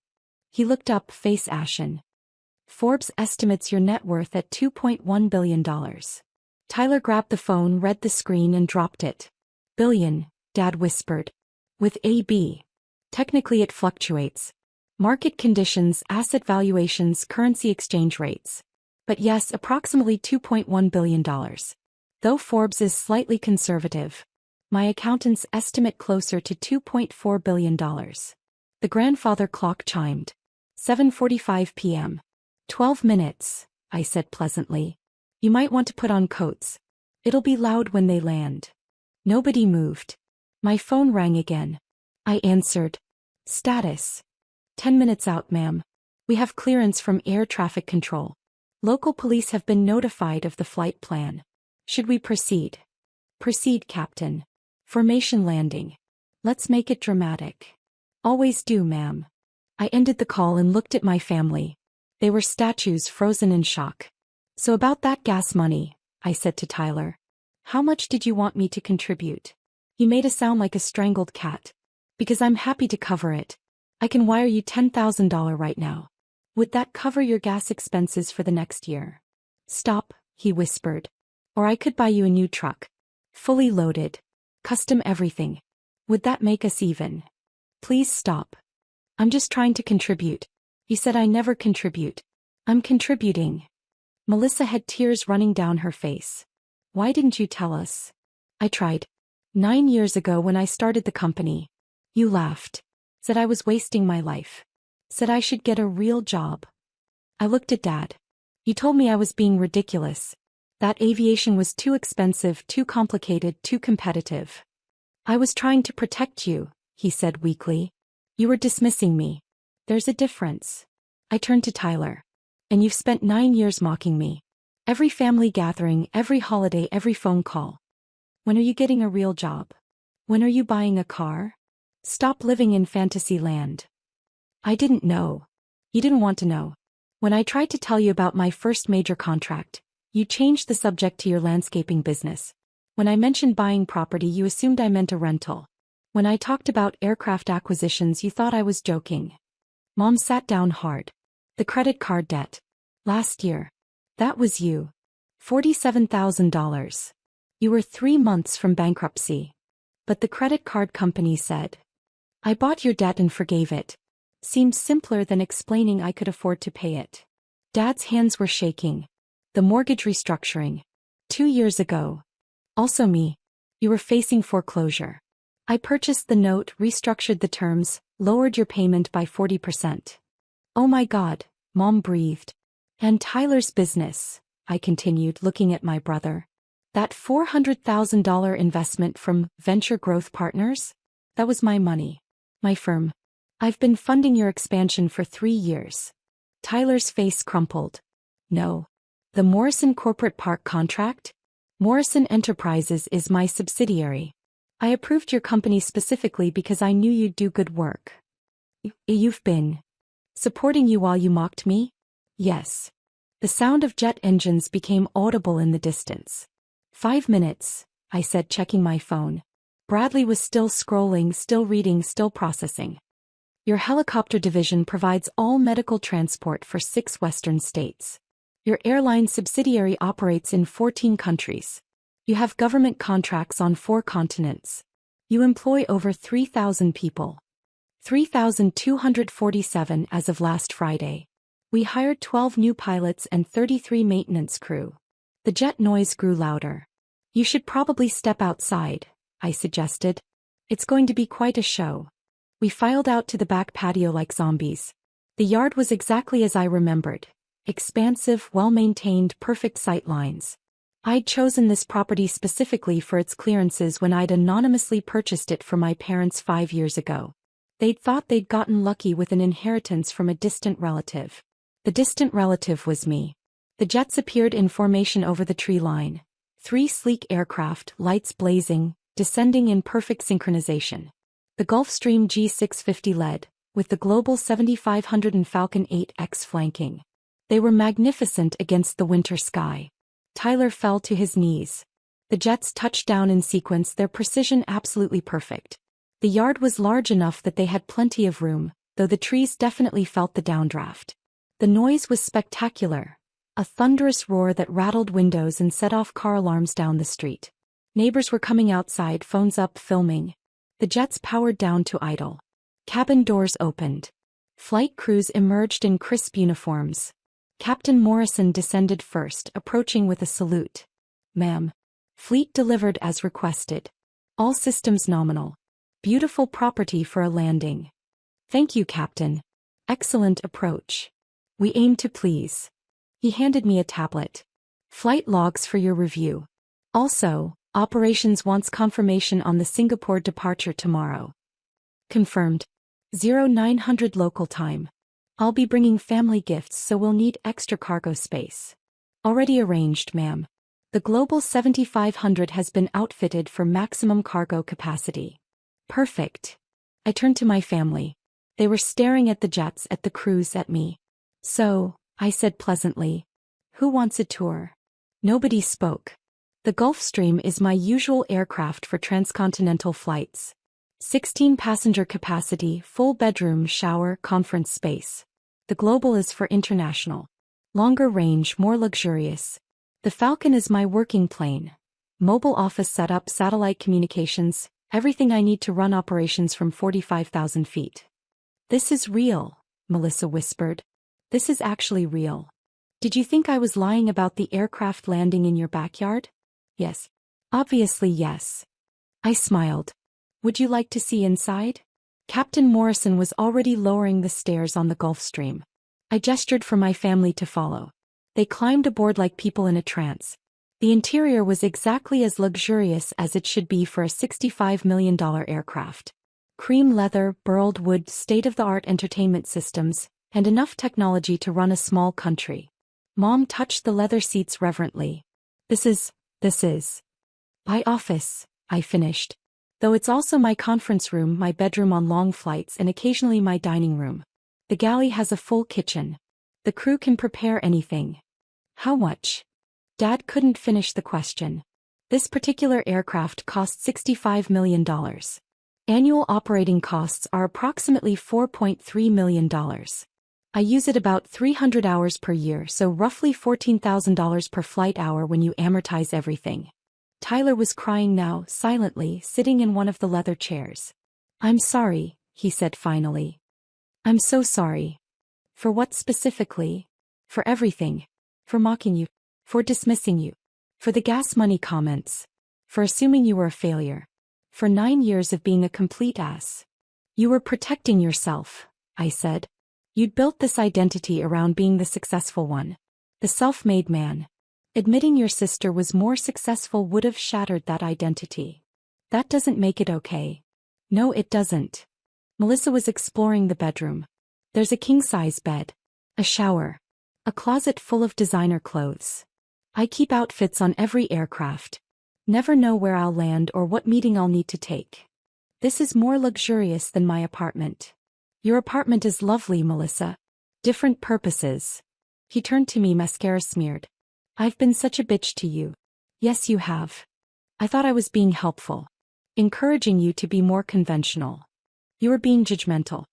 He looked up, face ashen. Forbes estimates your net worth at $2.1 billion. Tyler grabbed the phone, read the screen, and dropped it. Billion, Dad whispered. With AB. Technically it fluctuates. Market conditions, asset valuations, currency exchange rates. But yes, approximately $2.1 billion. Though Forbes is slightly conservative. My accountants estimate closer to $2.4 billion. The grandfather clock chimed. 7:45 p.m. 12 minutes, I said pleasantly. You might want to put on coats. It'll be loud when they land. Nobody moved. My phone rang again. I answered. Status. 10 minutes out, ma'am. We have clearance from air traffic control. Local police have been notified of the flight plan. Should we proceed? Proceed, Captain. Formation landing. Let's make it dramatic. Always do, ma'am. I ended the call and looked at my family. They were statues, frozen in shock. So about that gas money, I said to Tyler. How much did you want me to contribute? He made a sound like a strangled cat. Because I'm happy to cover it. I can wire you $10,000 right now. Would that cover your gas expenses for the next year? Stop, he whispered. Or I could buy you a new truck. Fully loaded. Custom everything. Would that make us even? Please stop. I'm just trying to contribute. You said I never contribute. I'm contributing. Melissa had tears running down her face. Why didn't you tell us? I tried. 9 years ago when I started the company. You laughed. Said I was wasting my life. Said I should get a real job. I looked at Dad. You told me I was being ridiculous. That aviation was too expensive, too complicated, too competitive. I was trying to protect you, he said weakly. You were dismissing me. There's a difference. I turned to Tyler. And you've spent 9 years mocking me. Every family gathering, every holiday, every phone call. When are you getting a real job? When are you buying a car? Stop living in fantasy land. I didn't know. You didn't want to know. When I tried to tell you about my first major contract, you changed the subject to your landscaping business. When I mentioned buying property, you assumed I meant a rental. When I talked about aircraft acquisitions, you thought I was joking. Mom sat down hard. The credit card debt. Last year. That was you. $47,000. You were 3 months from bankruptcy. But the credit card company said, I bought your debt and forgave it. Seemed simpler than explaining I could afford to pay it. Dad's hands were shaking. The mortgage restructuring. 2 years ago. Also me. You were facing foreclosure. I purchased the note, restructured the terms, lowered your payment by 40%. Oh my God, Mom breathed. And Tyler's business, I continued, looking at my brother. That $400,000 investment from Venture Growth Partners? That was my money. My firm. I've been funding your expansion for 3 years. Tyler's face crumpled. No. The Morrison Corporate Park contract? Morrison Enterprises is my subsidiary. I approved your company specifically because I knew you'd do good work. You've been supporting you while you mocked me? Yes. The sound of jet engines became audible in the distance. 5 minutes, I said, checking my phone. Bradley was still scrolling, still reading, still processing. Your helicopter division provides all medical transport for 6 Western states. Your airline subsidiary operates in 14 countries. You have government contracts on 4 continents. You employ over 3,000 people. 3,247 as of last Friday. We hired 12 new pilots and 33 maintenance crew. The jet noise grew louder. You should probably step outside, I suggested. It's going to be quite a show. We filed out to the back patio like zombies. The yard was exactly as I remembered. Expansive, well-maintained, perfect sight lines. I'd chosen this property specifically for its clearances when I'd anonymously purchased it for my parents 5 years ago. They'd thought they'd gotten lucky with an inheritance from a distant relative. The distant relative was me. The jets appeared in formation over the tree line. 3 sleek aircraft, lights blazing, descending in perfect synchronization. The Gulfstream G650 led, with the Global 7500 and Falcon 8X flanking. They were magnificent against the winter sky. Tyler fell to his knees. The jets touched down in sequence, their precision absolutely perfect. The yard was large enough that they had plenty of room, though the trees definitely felt the downdraft. The noise was spectacular. A thunderous roar that rattled windows and set off car alarms down the street. Neighbors were coming outside, phones up, filming. The jets powered down to idle. Cabin doors opened. Flight crews emerged in crisp uniforms. Captain Morrison descended first, approaching with a salute. "Ma'am." Fleet delivered as requested. All systems nominal. Beautiful property for a landing. "Thank you, Captain. Excellent approach. We aim to please." He handed me a tablet. "Flight logs for your review. Also, operations wants confirmation on the Singapore departure tomorrow." "Confirmed. 0900 local time. I'll be bringing family gifts, so we'll need extra cargo space." "Already arranged, ma'am. The Global 7500 has been outfitted for maximum cargo capacity." "Perfect." I turned to my family. They were staring at the jets, at the crews, at me. "So," I said pleasantly, "who wants a tour?" Nobody spoke. The Gulfstream is my usual aircraft for transcontinental flights. 16 passenger capacity, full bedroom, shower, conference space. The Global is for international. Longer range, more luxurious. The Falcon is my working plane. Mobile office setup, satellite communications, everything I need to run operations from 45,000 feet. "This is real," Melissa whispered. "This is actually real. Did you think I was lying about the aircraft landing in your backyard?" "Yes." "Obviously yes." I smiled. "Would you like to see inside?" Captain Morrison was already lowering the stairs on the Gulfstream. I gestured for my family to follow. They climbed aboard like people in a trance. The interior was exactly as luxurious as it should be for a $65 million aircraft. Cream leather, burled wood, state-of-the-art entertainment systems, and enough technology to run a small country. Mom touched the leather seats reverently. This is my office," I finished. "Though it's also my conference room, my bedroom on long flights, and occasionally my dining room. The galley has a full kitchen. The crew can prepare anything." "How much?" Dad couldn't finish the question. "This particular aircraft cost $65 million. Annual operating costs are approximately $4.3 million. I use it about 300 hours per year, so roughly $14,000 per flight hour when you amortize everything." Tyler was crying now, silently, sitting in one of the leather chairs. "I'm sorry," he said finally. "I'm so sorry." "For what specifically?" "For everything. For mocking you. For dismissing you. For the gas money comments. For assuming you were a failure. For 9 years of being a complete ass." "You were protecting yourself," I said. "You'd built this identity around being the successful one. The self-made man. Admitting your sister was more successful would have shattered that identity. That doesn't make it okay." "No, it doesn't." Melissa was exploring the bedroom. "There's a king-size bed. A shower. A closet full of designer clothes. I keep outfits on every aircraft. Never know where I'll land or what meeting I'll need to take. This is more luxurious than my apartment." "Your apartment is lovely, Melissa. Different purposes." He turned to me, mascara smeared. "I've been such a bitch to you." "Yes, you have. I thought I was being helpful. Encouraging you to be more conventional. You were being judgmental."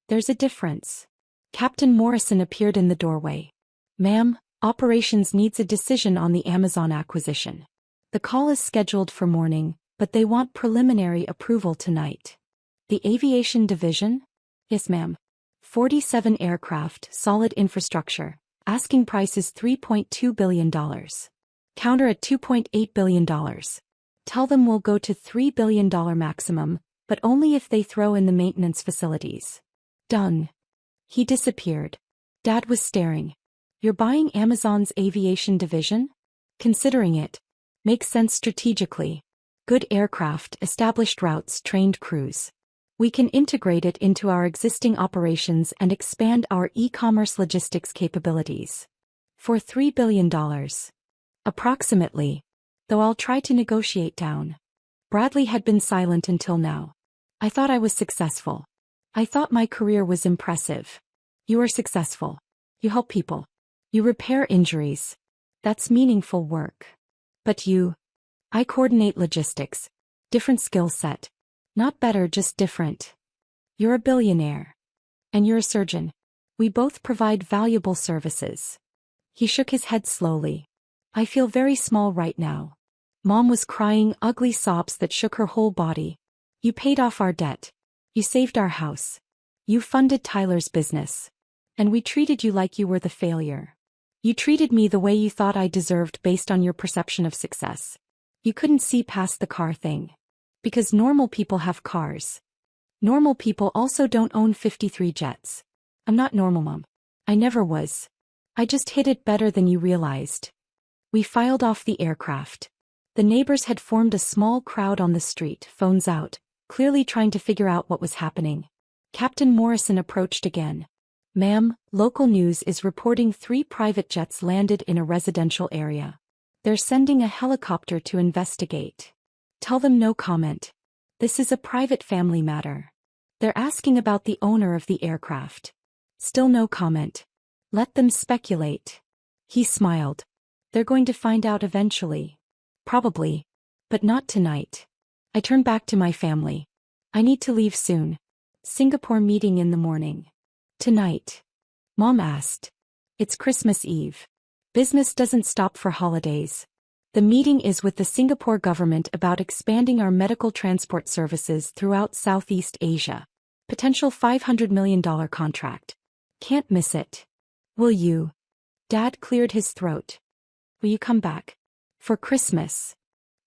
There's a difference. Captain Morrison appeared in the doorway. Ma'am, operations needs a decision on the Amazon acquisition. The call is scheduled for morning, but they want preliminary approval tonight. The aviation division? Yes, ma'am. 47 aircraft, solid infrastructure. Asking price is $3.2 billion. Counter at $2.8 billion. Tell them we'll go to $3 billion maximum, but only if they throw in the maintenance facilities. Done. He disappeared. Dad was staring. You're buying Amazon's aviation division? Considering it. Makes sense strategically. Good aircraft, established routes, trained crews. We can integrate it into our existing operations and expand our e-commerce logistics capabilities. For $3 billion. Approximately. Though I'll try to negotiate down. Bradley had been silent until now. I thought I was successful. I thought my career was impressive. You are successful. You help people. You repair injuries. That's meaningful work. But you. I coordinate logistics. Different skill set. Not better, just different. You're a billionaire. And you're a surgeon. We both provide valuable services. He shook his head slowly. I feel very small right now. Mom was crying ugly sobs that shook her whole body. You paid off our debt. You saved our house. You funded Tyler's business. And we treated you like you were the failure. You treated me the way you thought I deserved based on your perception of success. You couldn't see past the car thing. Because normal people have cars. Normal people also don't own 53 jets. I'm not normal, Mom. I never was. I just hid it better than you realized. We filed off the aircraft. The neighbors had formed a small crowd on the street, phones out, clearly trying to figure out what was happening. Captain Morrison approached again. Ma'am, local news is reporting 3 private jets landed in a residential area. They're sending a helicopter to investigate. Tell them no comment. This is a private family matter. They're asking about the owner of the aircraft. Still no comment. Let them speculate. He smiled. They're going to find out eventually. Probably. But not tonight. I turn back to my family. I need to leave soon. Singapore meeting in the morning. Tonight. Mom asked. It's Christmas Eve. Business doesn't stop for holidays. The meeting is with the Singapore government about expanding our medical transport services throughout Southeast Asia. Potential $500 million contract. Can't miss it. Will you? Dad cleared his throat. Will you come back? For Christmas.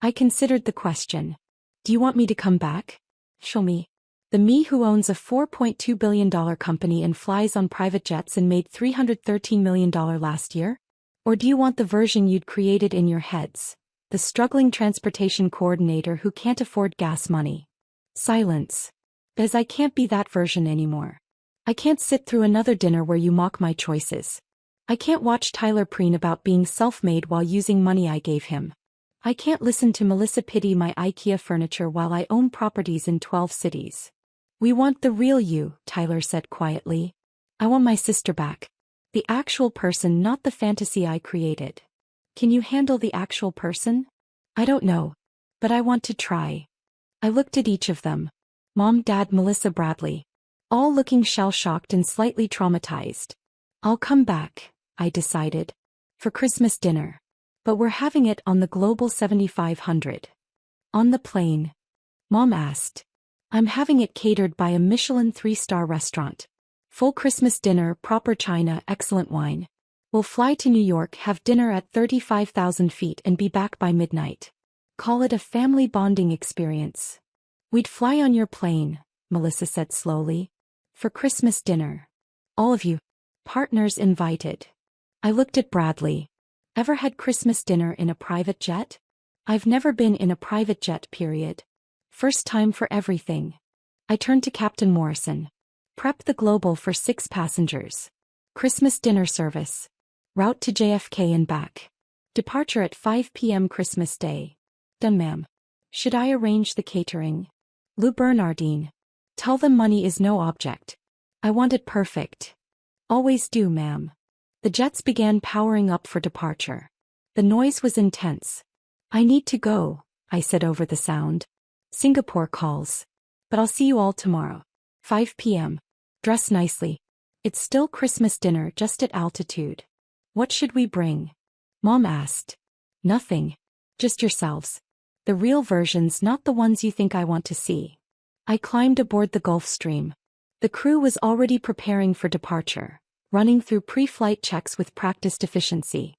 I considered the question. Do you want me to come back? Show me. The me who owns a $4.2 billion company and flies on private jets and made $313 million last year? Or do you want the version you'd created in your heads? The struggling transportation coordinator who can't afford gas money. Silence. Because I can't be that version anymore. I can't sit through another dinner where you mock my choices. I can't watch Tyler preen about being self-made while using money I gave him. I can't listen to Melissa pity my IKEA furniture while I own properties in 12 cities. We want the real you, Tyler said quietly. I want my sister back. The actual person, not the fantasy I created. Can you handle the actual person? I don't know. But I want to try. I looked at each of them. Mom, Dad, Melissa, Bradley. All looking shell-shocked and slightly traumatized. I'll come back, I decided. For Christmas dinner. But we're having it on the Global 7500. On the plane. Mom asked. I'm having it catered by a Michelin 3-star restaurant. Full Christmas dinner, proper china, excellent wine. We'll fly to New York, have dinner at 35,000 feet and be back by midnight. Call it a family bonding experience. We'd fly on your plane, Melissa said slowly. For Christmas dinner. All of you. Partners invited. I looked at Bradley. Ever had Christmas dinner in a private jet? I've never been in a private jet, period. First time for everything. I turned to Captain Morrison. Prep the Global for 6 passengers. Christmas dinner service. Route to JFK and back. Departure at 5 p.m. Christmas Day. Done, ma'am. Should I arrange the catering? Lou Bernardine. Tell them money is no object. I want it perfect. Always do, ma'am. The jets began powering up for departure. The noise was intense. I need to go, I said over the sound. Singapore calls. But I'll see you all tomorrow. 5 p.m. Dress nicely. It's still Christmas dinner, just at altitude. What should we bring? Mom asked. Nothing. Just yourselves. The real versions, not the ones you think I want to see. I climbed aboard the Gulfstream. The crew was already preparing for departure, running through pre-flight checks with practiced efficiency.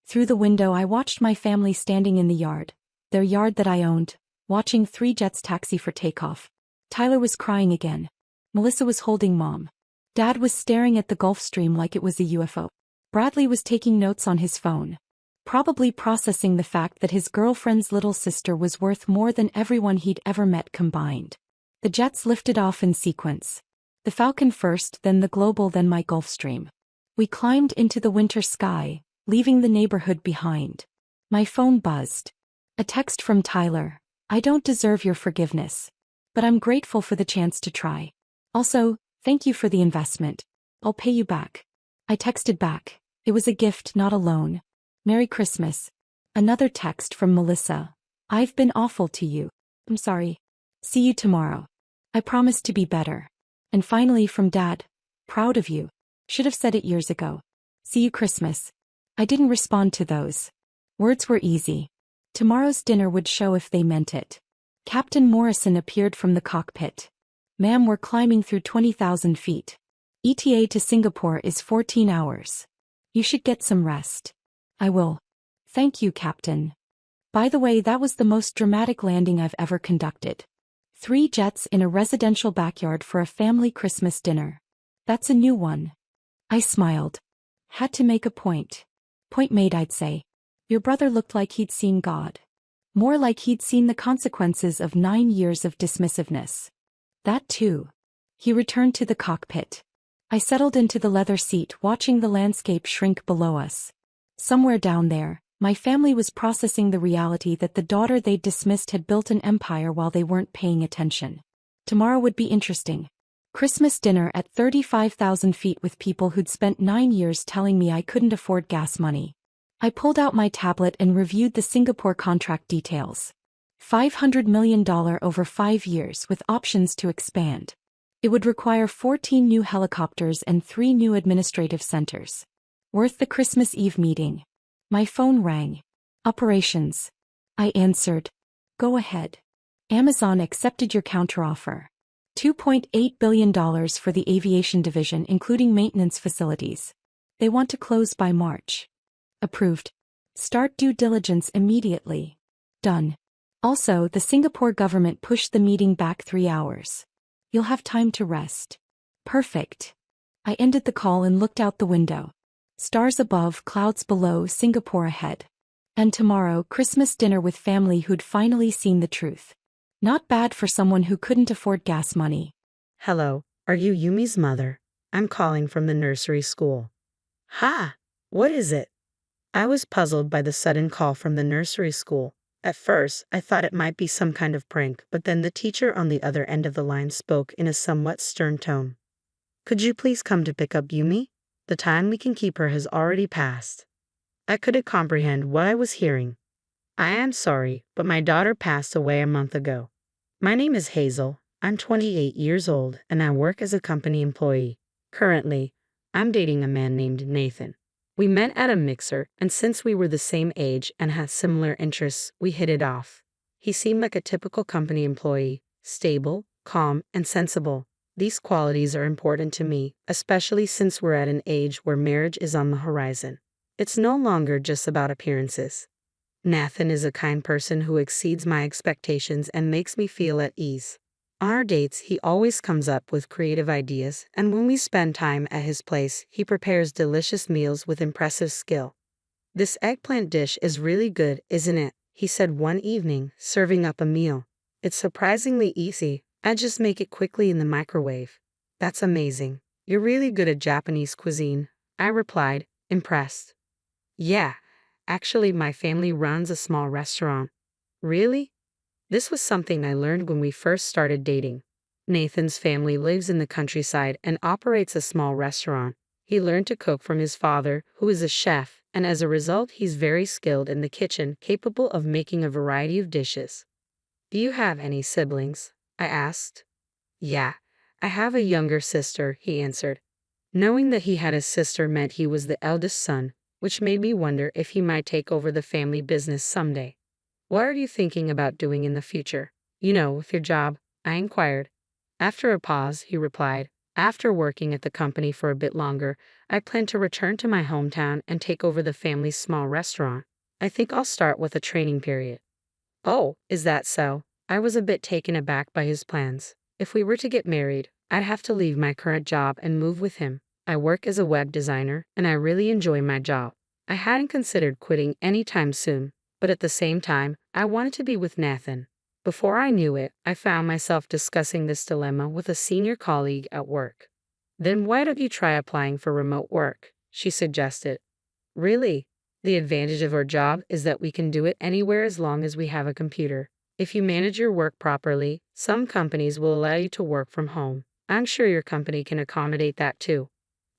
Through the window I watched my family standing in the yard, their yard that I owned, watching 3 jets taxi for takeoff. Tyler was crying again. Melissa was holding Mom. Dad was staring at the Gulfstream like it was a UFO. Bradley was taking notes on his phone, probably processing the fact that his girlfriend's little sister was worth more than everyone he'd ever met combined. The jets lifted off in sequence. The Falcon first, then the Global, then my Gulfstream. We climbed into the winter sky, leaving the neighborhood behind. My phone buzzed. A text from Tyler. I don't deserve your forgiveness, but I'm grateful for the chance to try. Also, thank you for the investment. I'll pay you back. I texted back. It was a gift, not a loan. Merry Christmas. Another text from Melissa. I've been awful to you. I'm sorry. See you tomorrow. I promise to be better. And finally from Dad. Proud of you. Should have said it years ago. See you Christmas. I didn't respond to those. Words were easy. Tomorrow's dinner would show if they meant it. Captain Morrison appeared from the cockpit. Ma'am, we're climbing through 20,000 feet. ETA to Singapore is 14 hours. You should get some rest. I will. Thank you, Captain. By the way, that was the most dramatic landing I've ever conducted. 3 jets in a residential backyard for a family Christmas dinner. That's a new one. I smiled. Had to make a point. Point made, I'd say. Your brother looked like he'd seen God. More like he'd seen the consequences of 9 years of dismissiveness. That too. He returned to the cockpit. I settled into the leather seat, watching the landscape shrink below us. Somewhere down there, my family was processing the reality that the daughter they'd dismissed had built an empire while they weren't paying attention. Tomorrow would be interesting. Christmas dinner at 35,000 feet with people who'd spent 9 years telling me I couldn't afford gas money. I pulled out my tablet and reviewed the Singapore contract details. $500 million over 5 years with options to expand. It would require 14 new helicopters and 3 new administrative centers. Worth the Christmas Eve meeting. My phone rang. Operations. I answered. Go ahead. Amazon accepted your counteroffer. $2.8 billion for the aviation division, including maintenance facilities. They want to close by March. Approved. Start due diligence immediately. Done. Also, the Singapore government pushed the meeting back 3 hours. You'll have time to rest. Perfect. I ended the call and looked out the window. Stars above, clouds below, Singapore ahead. And tomorrow, Christmas dinner with family who'd finally seen the truth. Not bad for someone who couldn't afford gas money. Hello, are you Yumi's mother? I'm calling from the nursery school. Ha! What is it? I was puzzled by the sudden call from the nursery school. At first, I thought it might be some kind of prank, but then the teacher on the other end of the line spoke in a somewhat stern tone. Could you please come to pick up Yumi? The time we can keep her has already passed. I couldn't comprehend what I was hearing. I am sorry, but my daughter passed away a month ago. My name is Hazel. I'm 28 years old, and I work as a company employee. Currently, I'm dating a man named Nathan. We met at a mixer, and since we were the same age and had similar interests, we hit it off. He seemed like a typical company employee, stable, calm, and sensible. These qualities are important to me, especially since we're at an age where marriage is on the horizon. It's no longer just about appearances. Nathan is a kind person who exceeds my expectations and makes me feel at ease. On our dates, he always comes up with creative ideas, and when we spend time at his place, he prepares delicious meals with impressive skill. This eggplant dish is really good, isn't it? He said one evening, serving up a meal. It's surprisingly easy. I just make it quickly in the microwave. That's amazing. You're really good at Japanese cuisine, I replied, impressed. Yeah, actually my family runs a small restaurant. Really? This was something I learned when we first started dating. Nathan's family lives in the countryside and operates a small restaurant. He learned to cook from his father, who is a chef, and as a result he's very skilled in the kitchen, capable of making a variety of dishes. Do you have any siblings? I asked. Yeah, I have a younger sister, he answered. Knowing that he had a sister meant he was the eldest son, which made me wonder if he might take over the family business someday. What are you thinking about doing in the future? With your job, I inquired. After a pause, he replied, after working at the company for a bit longer, I plan to return to my hometown and take over the family's small restaurant. I think I'll start with a training period. Oh, is that so? I was a bit taken aback by his plans. If we were to get married, I'd have to leave my current job and move with him. I work as a web designer, and I really enjoy my job. I hadn't considered quitting anytime soon, but at the same time, I wanted to be with Nathan. Before I knew it, I found myself discussing this dilemma with a senior colleague at work. Then why don't you try applying for remote work? She suggested. Really? The advantage of our job is that we can do it anywhere as long as we have a computer. If you manage your work properly, some companies will allow you to work from home. I'm sure your company can accommodate that too.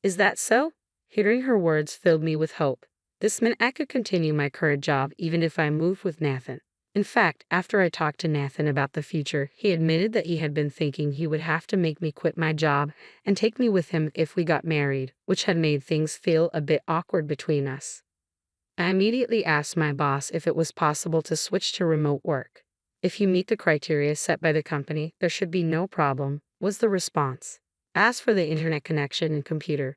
Is that so? Hearing her words filled me with hope. This meant I could continue my current job even if I moved with Nathan. In fact, after I talked to Nathan about the future, he admitted that he had been thinking he would have to make me quit my job and take me with him if we got married, which had made things feel a bit awkward between us. I immediately asked my boss if it was possible to switch to remote work. If you meet the criteria set by the company, there should be no problem, was the response. As for the internet connection and computer,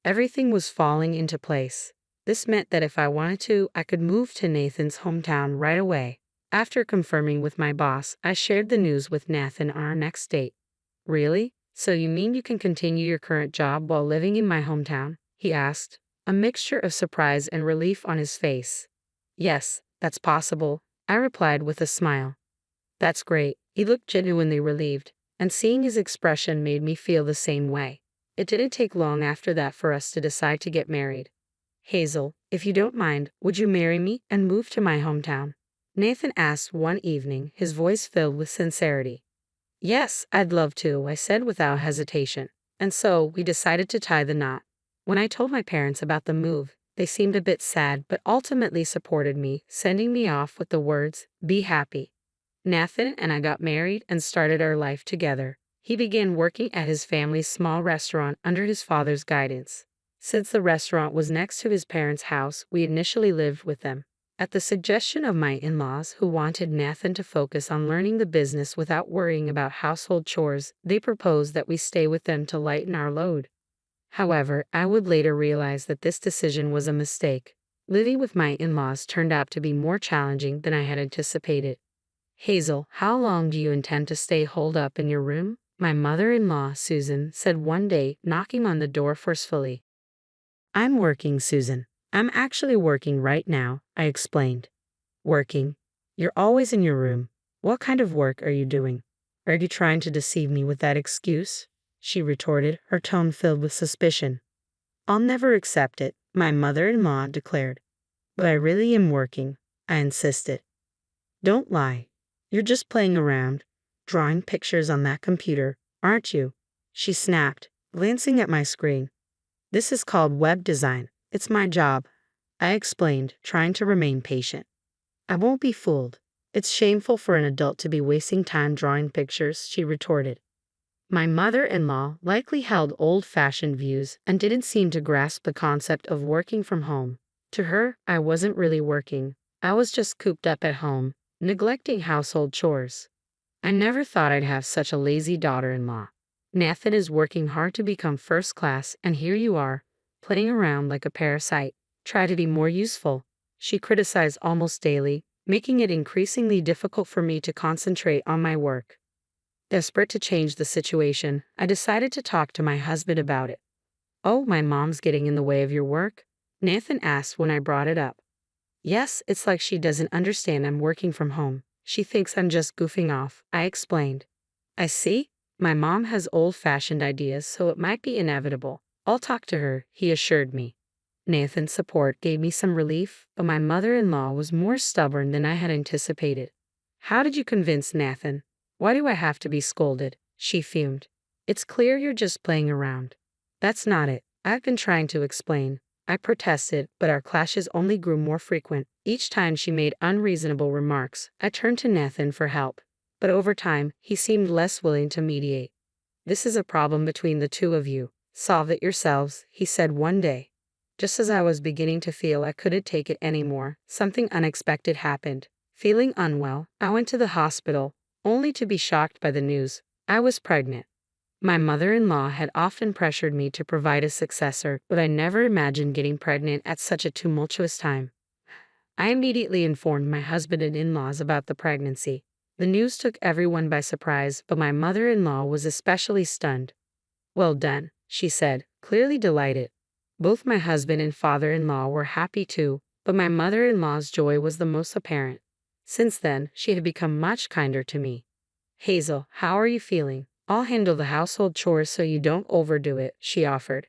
everything was falling into place. This meant that if I wanted to, I could move to Nathan's hometown right away. After confirming with my boss, I shared the news with Nathan on our next date. Really? So you mean you can continue your current job while living in my hometown? He asked, a mixture of surprise and relief on his face. Yes, that's possible, I replied with a smile. That's great. He looked genuinely relieved, and seeing his expression made me feel the same way. It didn't take long after that for us to decide to get married. Hazel, if you don't mind, would you marry me and move to my hometown? Nathan asked one evening, his voice filled with sincerity. Yes, I'd love to, I said without hesitation. And so, we decided to tie the knot. When I told my parents about the move, they seemed a bit sad but ultimately supported me, sending me off with the words, "Be happy." Nathan and I got married and started our life together. He began working at his family's small restaurant under his father's guidance. Since the restaurant was next to his parents' house, we initially lived with them. At the suggestion of my in-laws, who wanted Nathan to focus on learning the business without worrying about household chores, they proposed that we stay with them to lighten our load. However, I would later realize that this decision was a mistake. Living with my in-laws turned out to be more challenging than I had anticipated. Hazel, how long do you intend to stay holed up in your room? My mother-in-law, Susan, said one day, knocking on the door forcefully. I'm working, Susan. I'm actually working right now, I explained. Working? You're always in your room. What kind of work are you doing? Are you trying to deceive me with that excuse? She retorted, her tone filled with suspicion. I'll never accept it, my mother-in-law declared. But I really am working, I insisted. Don't lie. You're just playing around, drawing pictures on that computer, aren't you? She snapped, glancing at my screen. This is called web design. It's my job, I explained, trying to remain patient. I won't be fooled. It's shameful for an adult to be wasting time drawing pictures, she retorted. My mother-in-law likely held old-fashioned views and didn't seem to grasp the concept of working from home. To her, I wasn't really working. I was just cooped up at home, neglecting household chores. I never thought I'd have such a lazy daughter-in-law. Nathan is working hard to become first class, and here you are, playing around like a parasite. Try to be more useful, she criticized almost daily, making it increasingly difficult for me to concentrate on my work. Desperate to change the situation, I decided to talk to my husband about it. Oh, my mom's getting in the way of your work? Nathan asked when I brought it up. Yes, it's like she doesn't understand I'm working from home. She thinks I'm just goofing off, I explained. I see. My mom has old-fashioned ideas, so it might be inevitable. I'll talk to her, he assured me. Nathan's support gave me some relief, but my mother-in-law was more stubborn than I had anticipated. How did you convince Nathan? Why do I have to be scolded? She fumed. It's clear you're just playing around. That's not it. I've been trying to explain. I protested, but our clashes only grew more frequent. Each time she made unreasonable remarks, I turned to Nathan for help. But over time, he seemed less willing to mediate. This is a problem between the two of you. Solve it yourselves, he said one day. Just as I was beginning to feel I couldn't take it anymore, something unexpected happened. Feeling unwell, I went to the hospital, only to be shocked by the news. I was pregnant. My mother-in-law had often pressured me to provide a successor, but I never imagined getting pregnant at such a tumultuous time. I immediately informed my husband and in-laws about the pregnancy. The news took everyone by surprise, but my mother-in-law was especially stunned. "Well done," she said, clearly delighted. Both my husband and father-in-law were happy too, but my mother-in-law's joy was the most apparent. Since then, she had become much kinder to me. "Hazel, how are you feeling? I'll handle the household chores so you don't overdo it," she offered.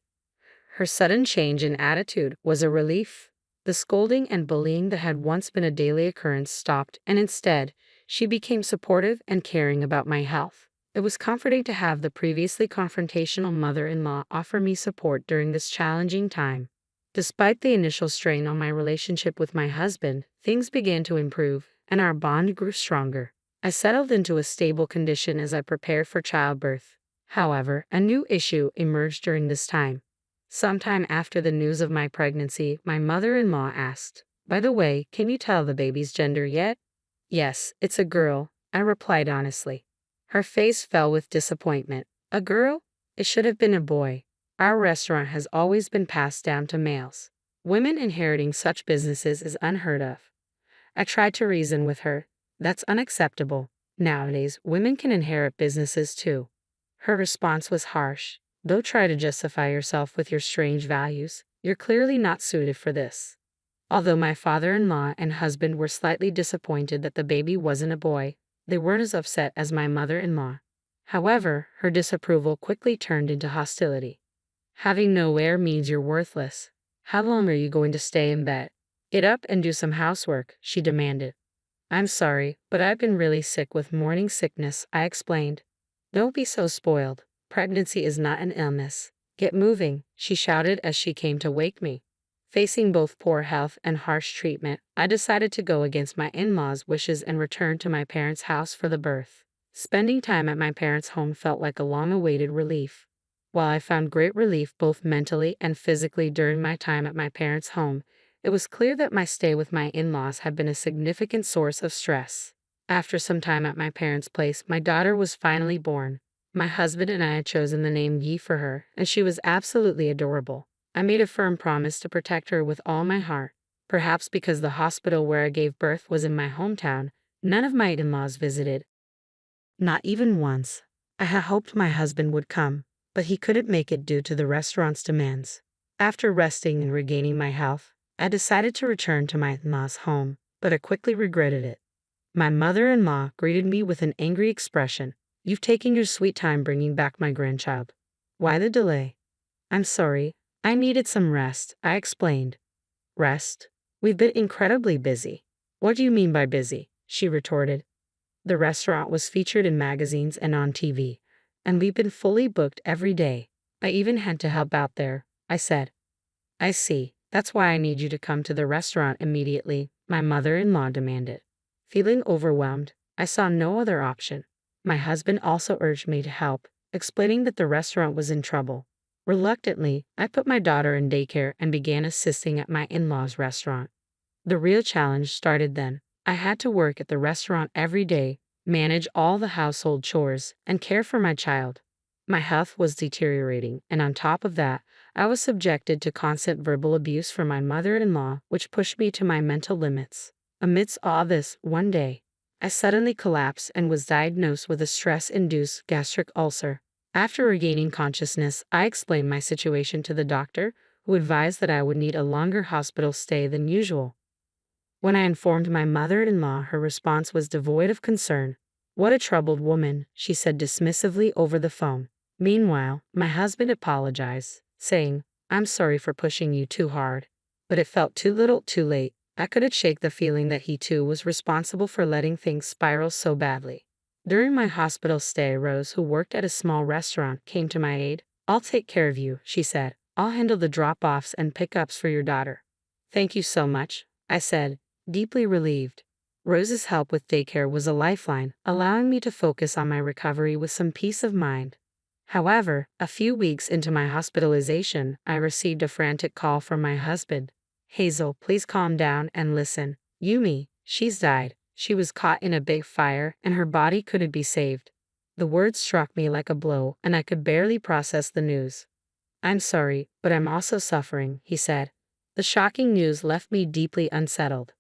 Her sudden change in attitude was a relief. The scolding and bullying that had once been a daily occurrence stopped, and instead, she became supportive and caring about my health. It was comforting to have the previously confrontational mother-in-law offer me support during this challenging time. Despite the initial strain on my relationship with my husband, things began to improve, and our bond grew stronger. I settled into a stable condition as I prepared for childbirth. However, a new issue emerged during this time. Sometime after the news of my pregnancy, my mother-in-law asked, "By the way, can you tell the baby's gender yet?" "Yes, it's a girl," I replied honestly. Her face fell with disappointment. "A girl? It should have been a boy. Our restaurant has always been passed down to males. Women inheriting such businesses is unheard of." I tried to reason with her. "That's unacceptable. Nowadays, women can inherit businesses too." Her response was harsh. "Don't try to justify yourself with your strange values. You're clearly not suited for this." Although my father-in-law and husband were slightly disappointed that the baby wasn't a boy, they weren't as upset as my mother-in-law. However, her disapproval quickly turned into hostility. "Having no heir means you're worthless. How long are you going to stay in bed? Get up and do some housework," she demanded. "I'm sorry, but I've been really sick with morning sickness," I explained. "Don't be so spoiled. Pregnancy is not an illness. Get moving," she shouted as she came to wake me. Facing both poor health and harsh treatment, I decided to go against my in-laws' wishes and return to my parents' house for the birth. Spending time at my parents' home felt like a long-awaited relief. While I found great relief both mentally and physically during my time at my parents' home, it was clear that my stay with my in-laws had been a significant source of stress. After some time at my parents' place, my daughter was finally born. My husband and I had chosen the name Yi for her, and she was absolutely adorable. I made a firm promise to protect her with all my heart. Perhaps because the hospital where I gave birth was in my hometown, none of my in-laws visited. Not even once. I had hoped my husband would come, but he couldn't make it due to the restaurant's demands. After resting and regaining my health, I decided to return to my in-laws' home, but I quickly regretted it. My mother-in-law greeted me with an angry expression. "You've taken your sweet time bringing back my grandchild. Why the delay?" "I'm sorry. I needed some rest," I explained. "Rest? We've been incredibly busy." "What do you mean by busy?" she retorted. "The restaurant was featured in magazines and on TV, and we've been fully booked every day. I even had to help out there," I said. "I see. That's why I need you to come to the restaurant immediately," my mother-in-law demanded. Feeling overwhelmed, I saw no other option. My husband also urged me to help, explaining that the restaurant was in trouble. Reluctantly, I put my daughter in daycare and began assisting at my in-laws' restaurant. The real challenge started then. I had to work at the restaurant every day, manage all the household chores, and care for my child. My health was deteriorating, and on top of that, I was subjected to constant verbal abuse from my mother-in-law, which pushed me to my mental limits. Amidst all this, one day, I suddenly collapsed and was diagnosed with a stress-induced gastric ulcer. After regaining consciousness, I explained my situation to the doctor, who advised that I would need a longer hospital stay than usual. When I informed my mother-in-law, her response was devoid of concern. "What a troubled woman," she said dismissively over the phone. Meanwhile, my husband apologized, saying, "I'm sorry for pushing you too hard." But it felt too little, too late. I couldn't shake the feeling that he too was responsible for letting things spiral so badly. During my hospital stay, Rose, who worked at a small restaurant, came to my aid. "I'll take care of you," she said. "I'll handle the drop-offs and pickups for your daughter." "Thank you so much," I said, deeply relieved. Rose's help with daycare was a lifeline, allowing me to focus on my recovery with some peace of mind. However, a few weeks into my hospitalization, I received a frantic call from my husband. Hazel, please calm down and listen. Yumi, she's died. She was caught in a big fire and her body couldn't be saved. The words struck me like a blow and I could barely process the news. I'm sorry, but I'm also suffering, he said. The shocking news left me deeply unsettled.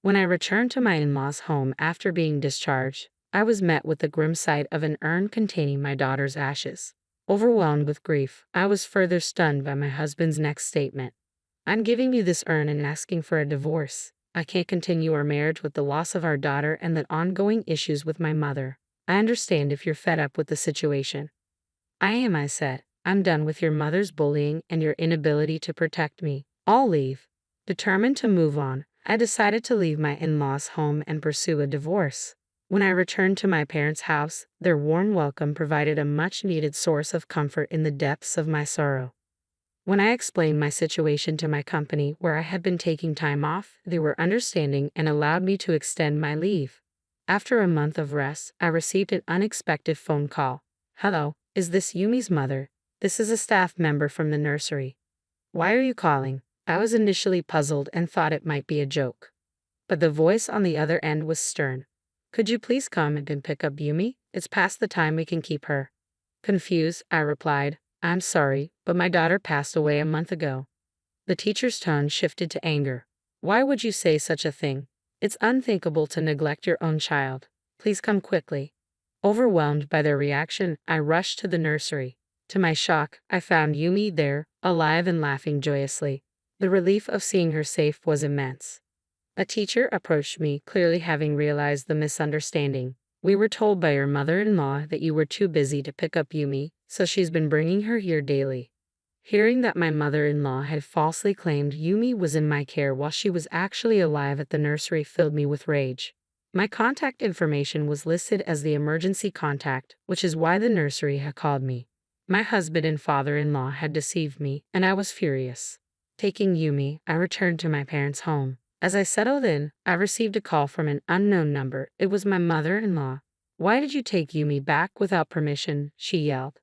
When I returned to my in-laws' home after being discharged, I was met with the grim sight of an urn containing my daughter's ashes. Overwhelmed with grief, I was further stunned by my husband's next statement. I'm giving you this urn and asking for a divorce. I can't continue our marriage with the loss of our daughter and the ongoing issues with my mother. I understand if you're fed up with the situation. I am, I said. I'm done with your mother's bullying and your inability to protect me. I'll leave. Determined to move on, I decided to leave my in-laws' home and pursue a divorce. When I returned to my parents' house, their warm welcome provided a much-needed source of comfort in the depths of my sorrow. When I explained my situation to my company where I had been taking time off, they were understanding and allowed me to extend my leave. After a month of rest, I received an unexpected phone call. Hello, is this Yumi's mother? This is a staff member from the nursery. Why are you calling? I was initially puzzled and thought it might be a joke. But the voice on the other end was stern. Could you please come and pick up Yumi? It's past the time we can keep her. Confused, I replied, I'm sorry, but my daughter passed away a month ago. The teacher's tone shifted to anger. Why would you say such a thing? It's unthinkable to neglect your own child. Please come quickly. Overwhelmed by their reaction, I rushed to the nursery. To my shock, I found Yumi there, alive and laughing joyously. The relief of seeing her safe was immense. A teacher approached me, clearly having realized the misunderstanding. We were told by your mother-in-law that you were too busy to pick up Yumi, so she's been bringing her here daily. Hearing that my mother-in-law had falsely claimed Yumi was in my care while she was actually alive at the nursery filled me with rage. My contact information was listed as the emergency contact, which is why the nursery had called me. My husband and father-in-law had deceived me, and I was furious. Taking Yumi, I returned to my parents' home. As I settled in, I received a call from an unknown number. It was my mother-in-law. Why did you take Yumi back without permission? She yelled.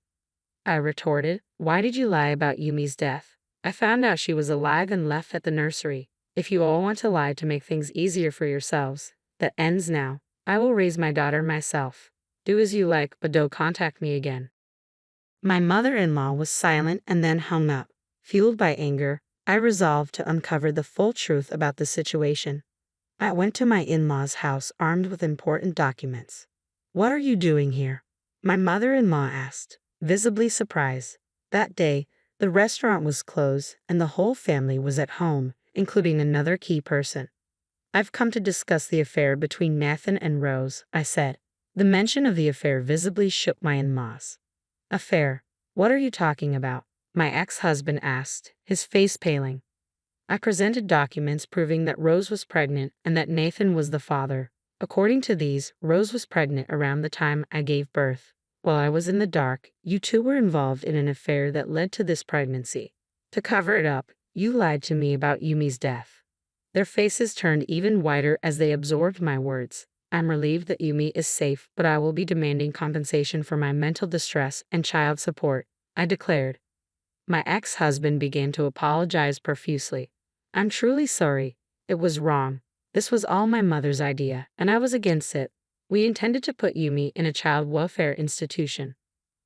I retorted, why did you lie about Yumi's death? I found out she was alive and left at the nursery. If you all want to lie to make things easier for yourselves, that ends now. I will raise my daughter myself. Do as you like, but don't contact me again. My mother-in-law was silent and then hung up. Fueled by anger, I resolved to uncover the full truth about the situation. I went to my in-laws' house armed with important documents. What are you doing here? My mother-in-law asked, visibly surprised. That day, the restaurant was closed and the whole family was at home, including another key person. I've come to discuss the affair between Nathan and Rose, I said. The mention of the affair visibly shook my in-laws. Affair? What are you talking about? My ex-husband asked, his face paling. I presented documents proving that Rose was pregnant and that Nathan was the father. According to these, Rose was pregnant around the time I gave birth. While I was in the dark, you two were involved in an affair that led to this pregnancy. To cover it up, you lied to me about Yumi's death. Their faces turned even whiter as they absorbed my words. I'm relieved that Yumi is safe, but I will be demanding compensation for my mental distress and child support, I declared. My ex-husband began to apologize profusely. I'm truly sorry. It was wrong. This was all my mother's idea, and I was against it. We intended to put Yumi in a child welfare institution.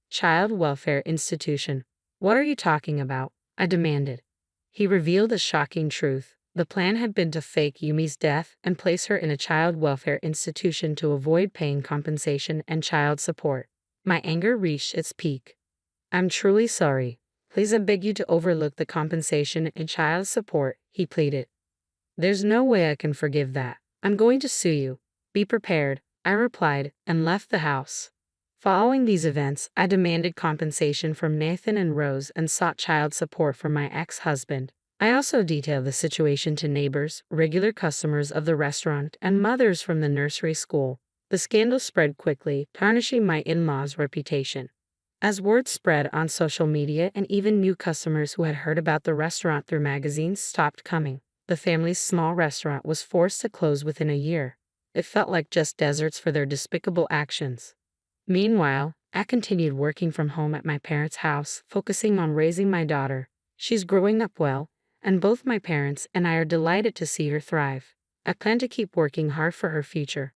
Child welfare institution? What are you talking about? I demanded. He revealed a shocking truth. The plan had been to fake Yumi's death and place her in a child welfare institution to avoid paying compensation and child support. My anger reached its peak. I'm truly sorry. Please, I beg you to overlook the compensation and child support, he pleaded. There's no way I can forgive that. I'm going to sue you. Be prepared, I replied, and left the house. Following these events, I demanded compensation from Nathan and Rose and sought child support from my ex-husband. I also detailed the situation to neighbors, regular customers of the restaurant, and mothers from the nursery school. The scandal spread quickly, tarnishing my in-laws' reputation. As word spread on social media and even new customers who had heard about the restaurant through magazines stopped coming, the family's small restaurant was forced to close within a year. It felt like just deserts for their despicable actions. Meanwhile, I continued working from home at my parents' house, focusing on raising my daughter. She's growing up well, and both my parents and I are delighted to see her thrive. I plan to keep working hard for her future.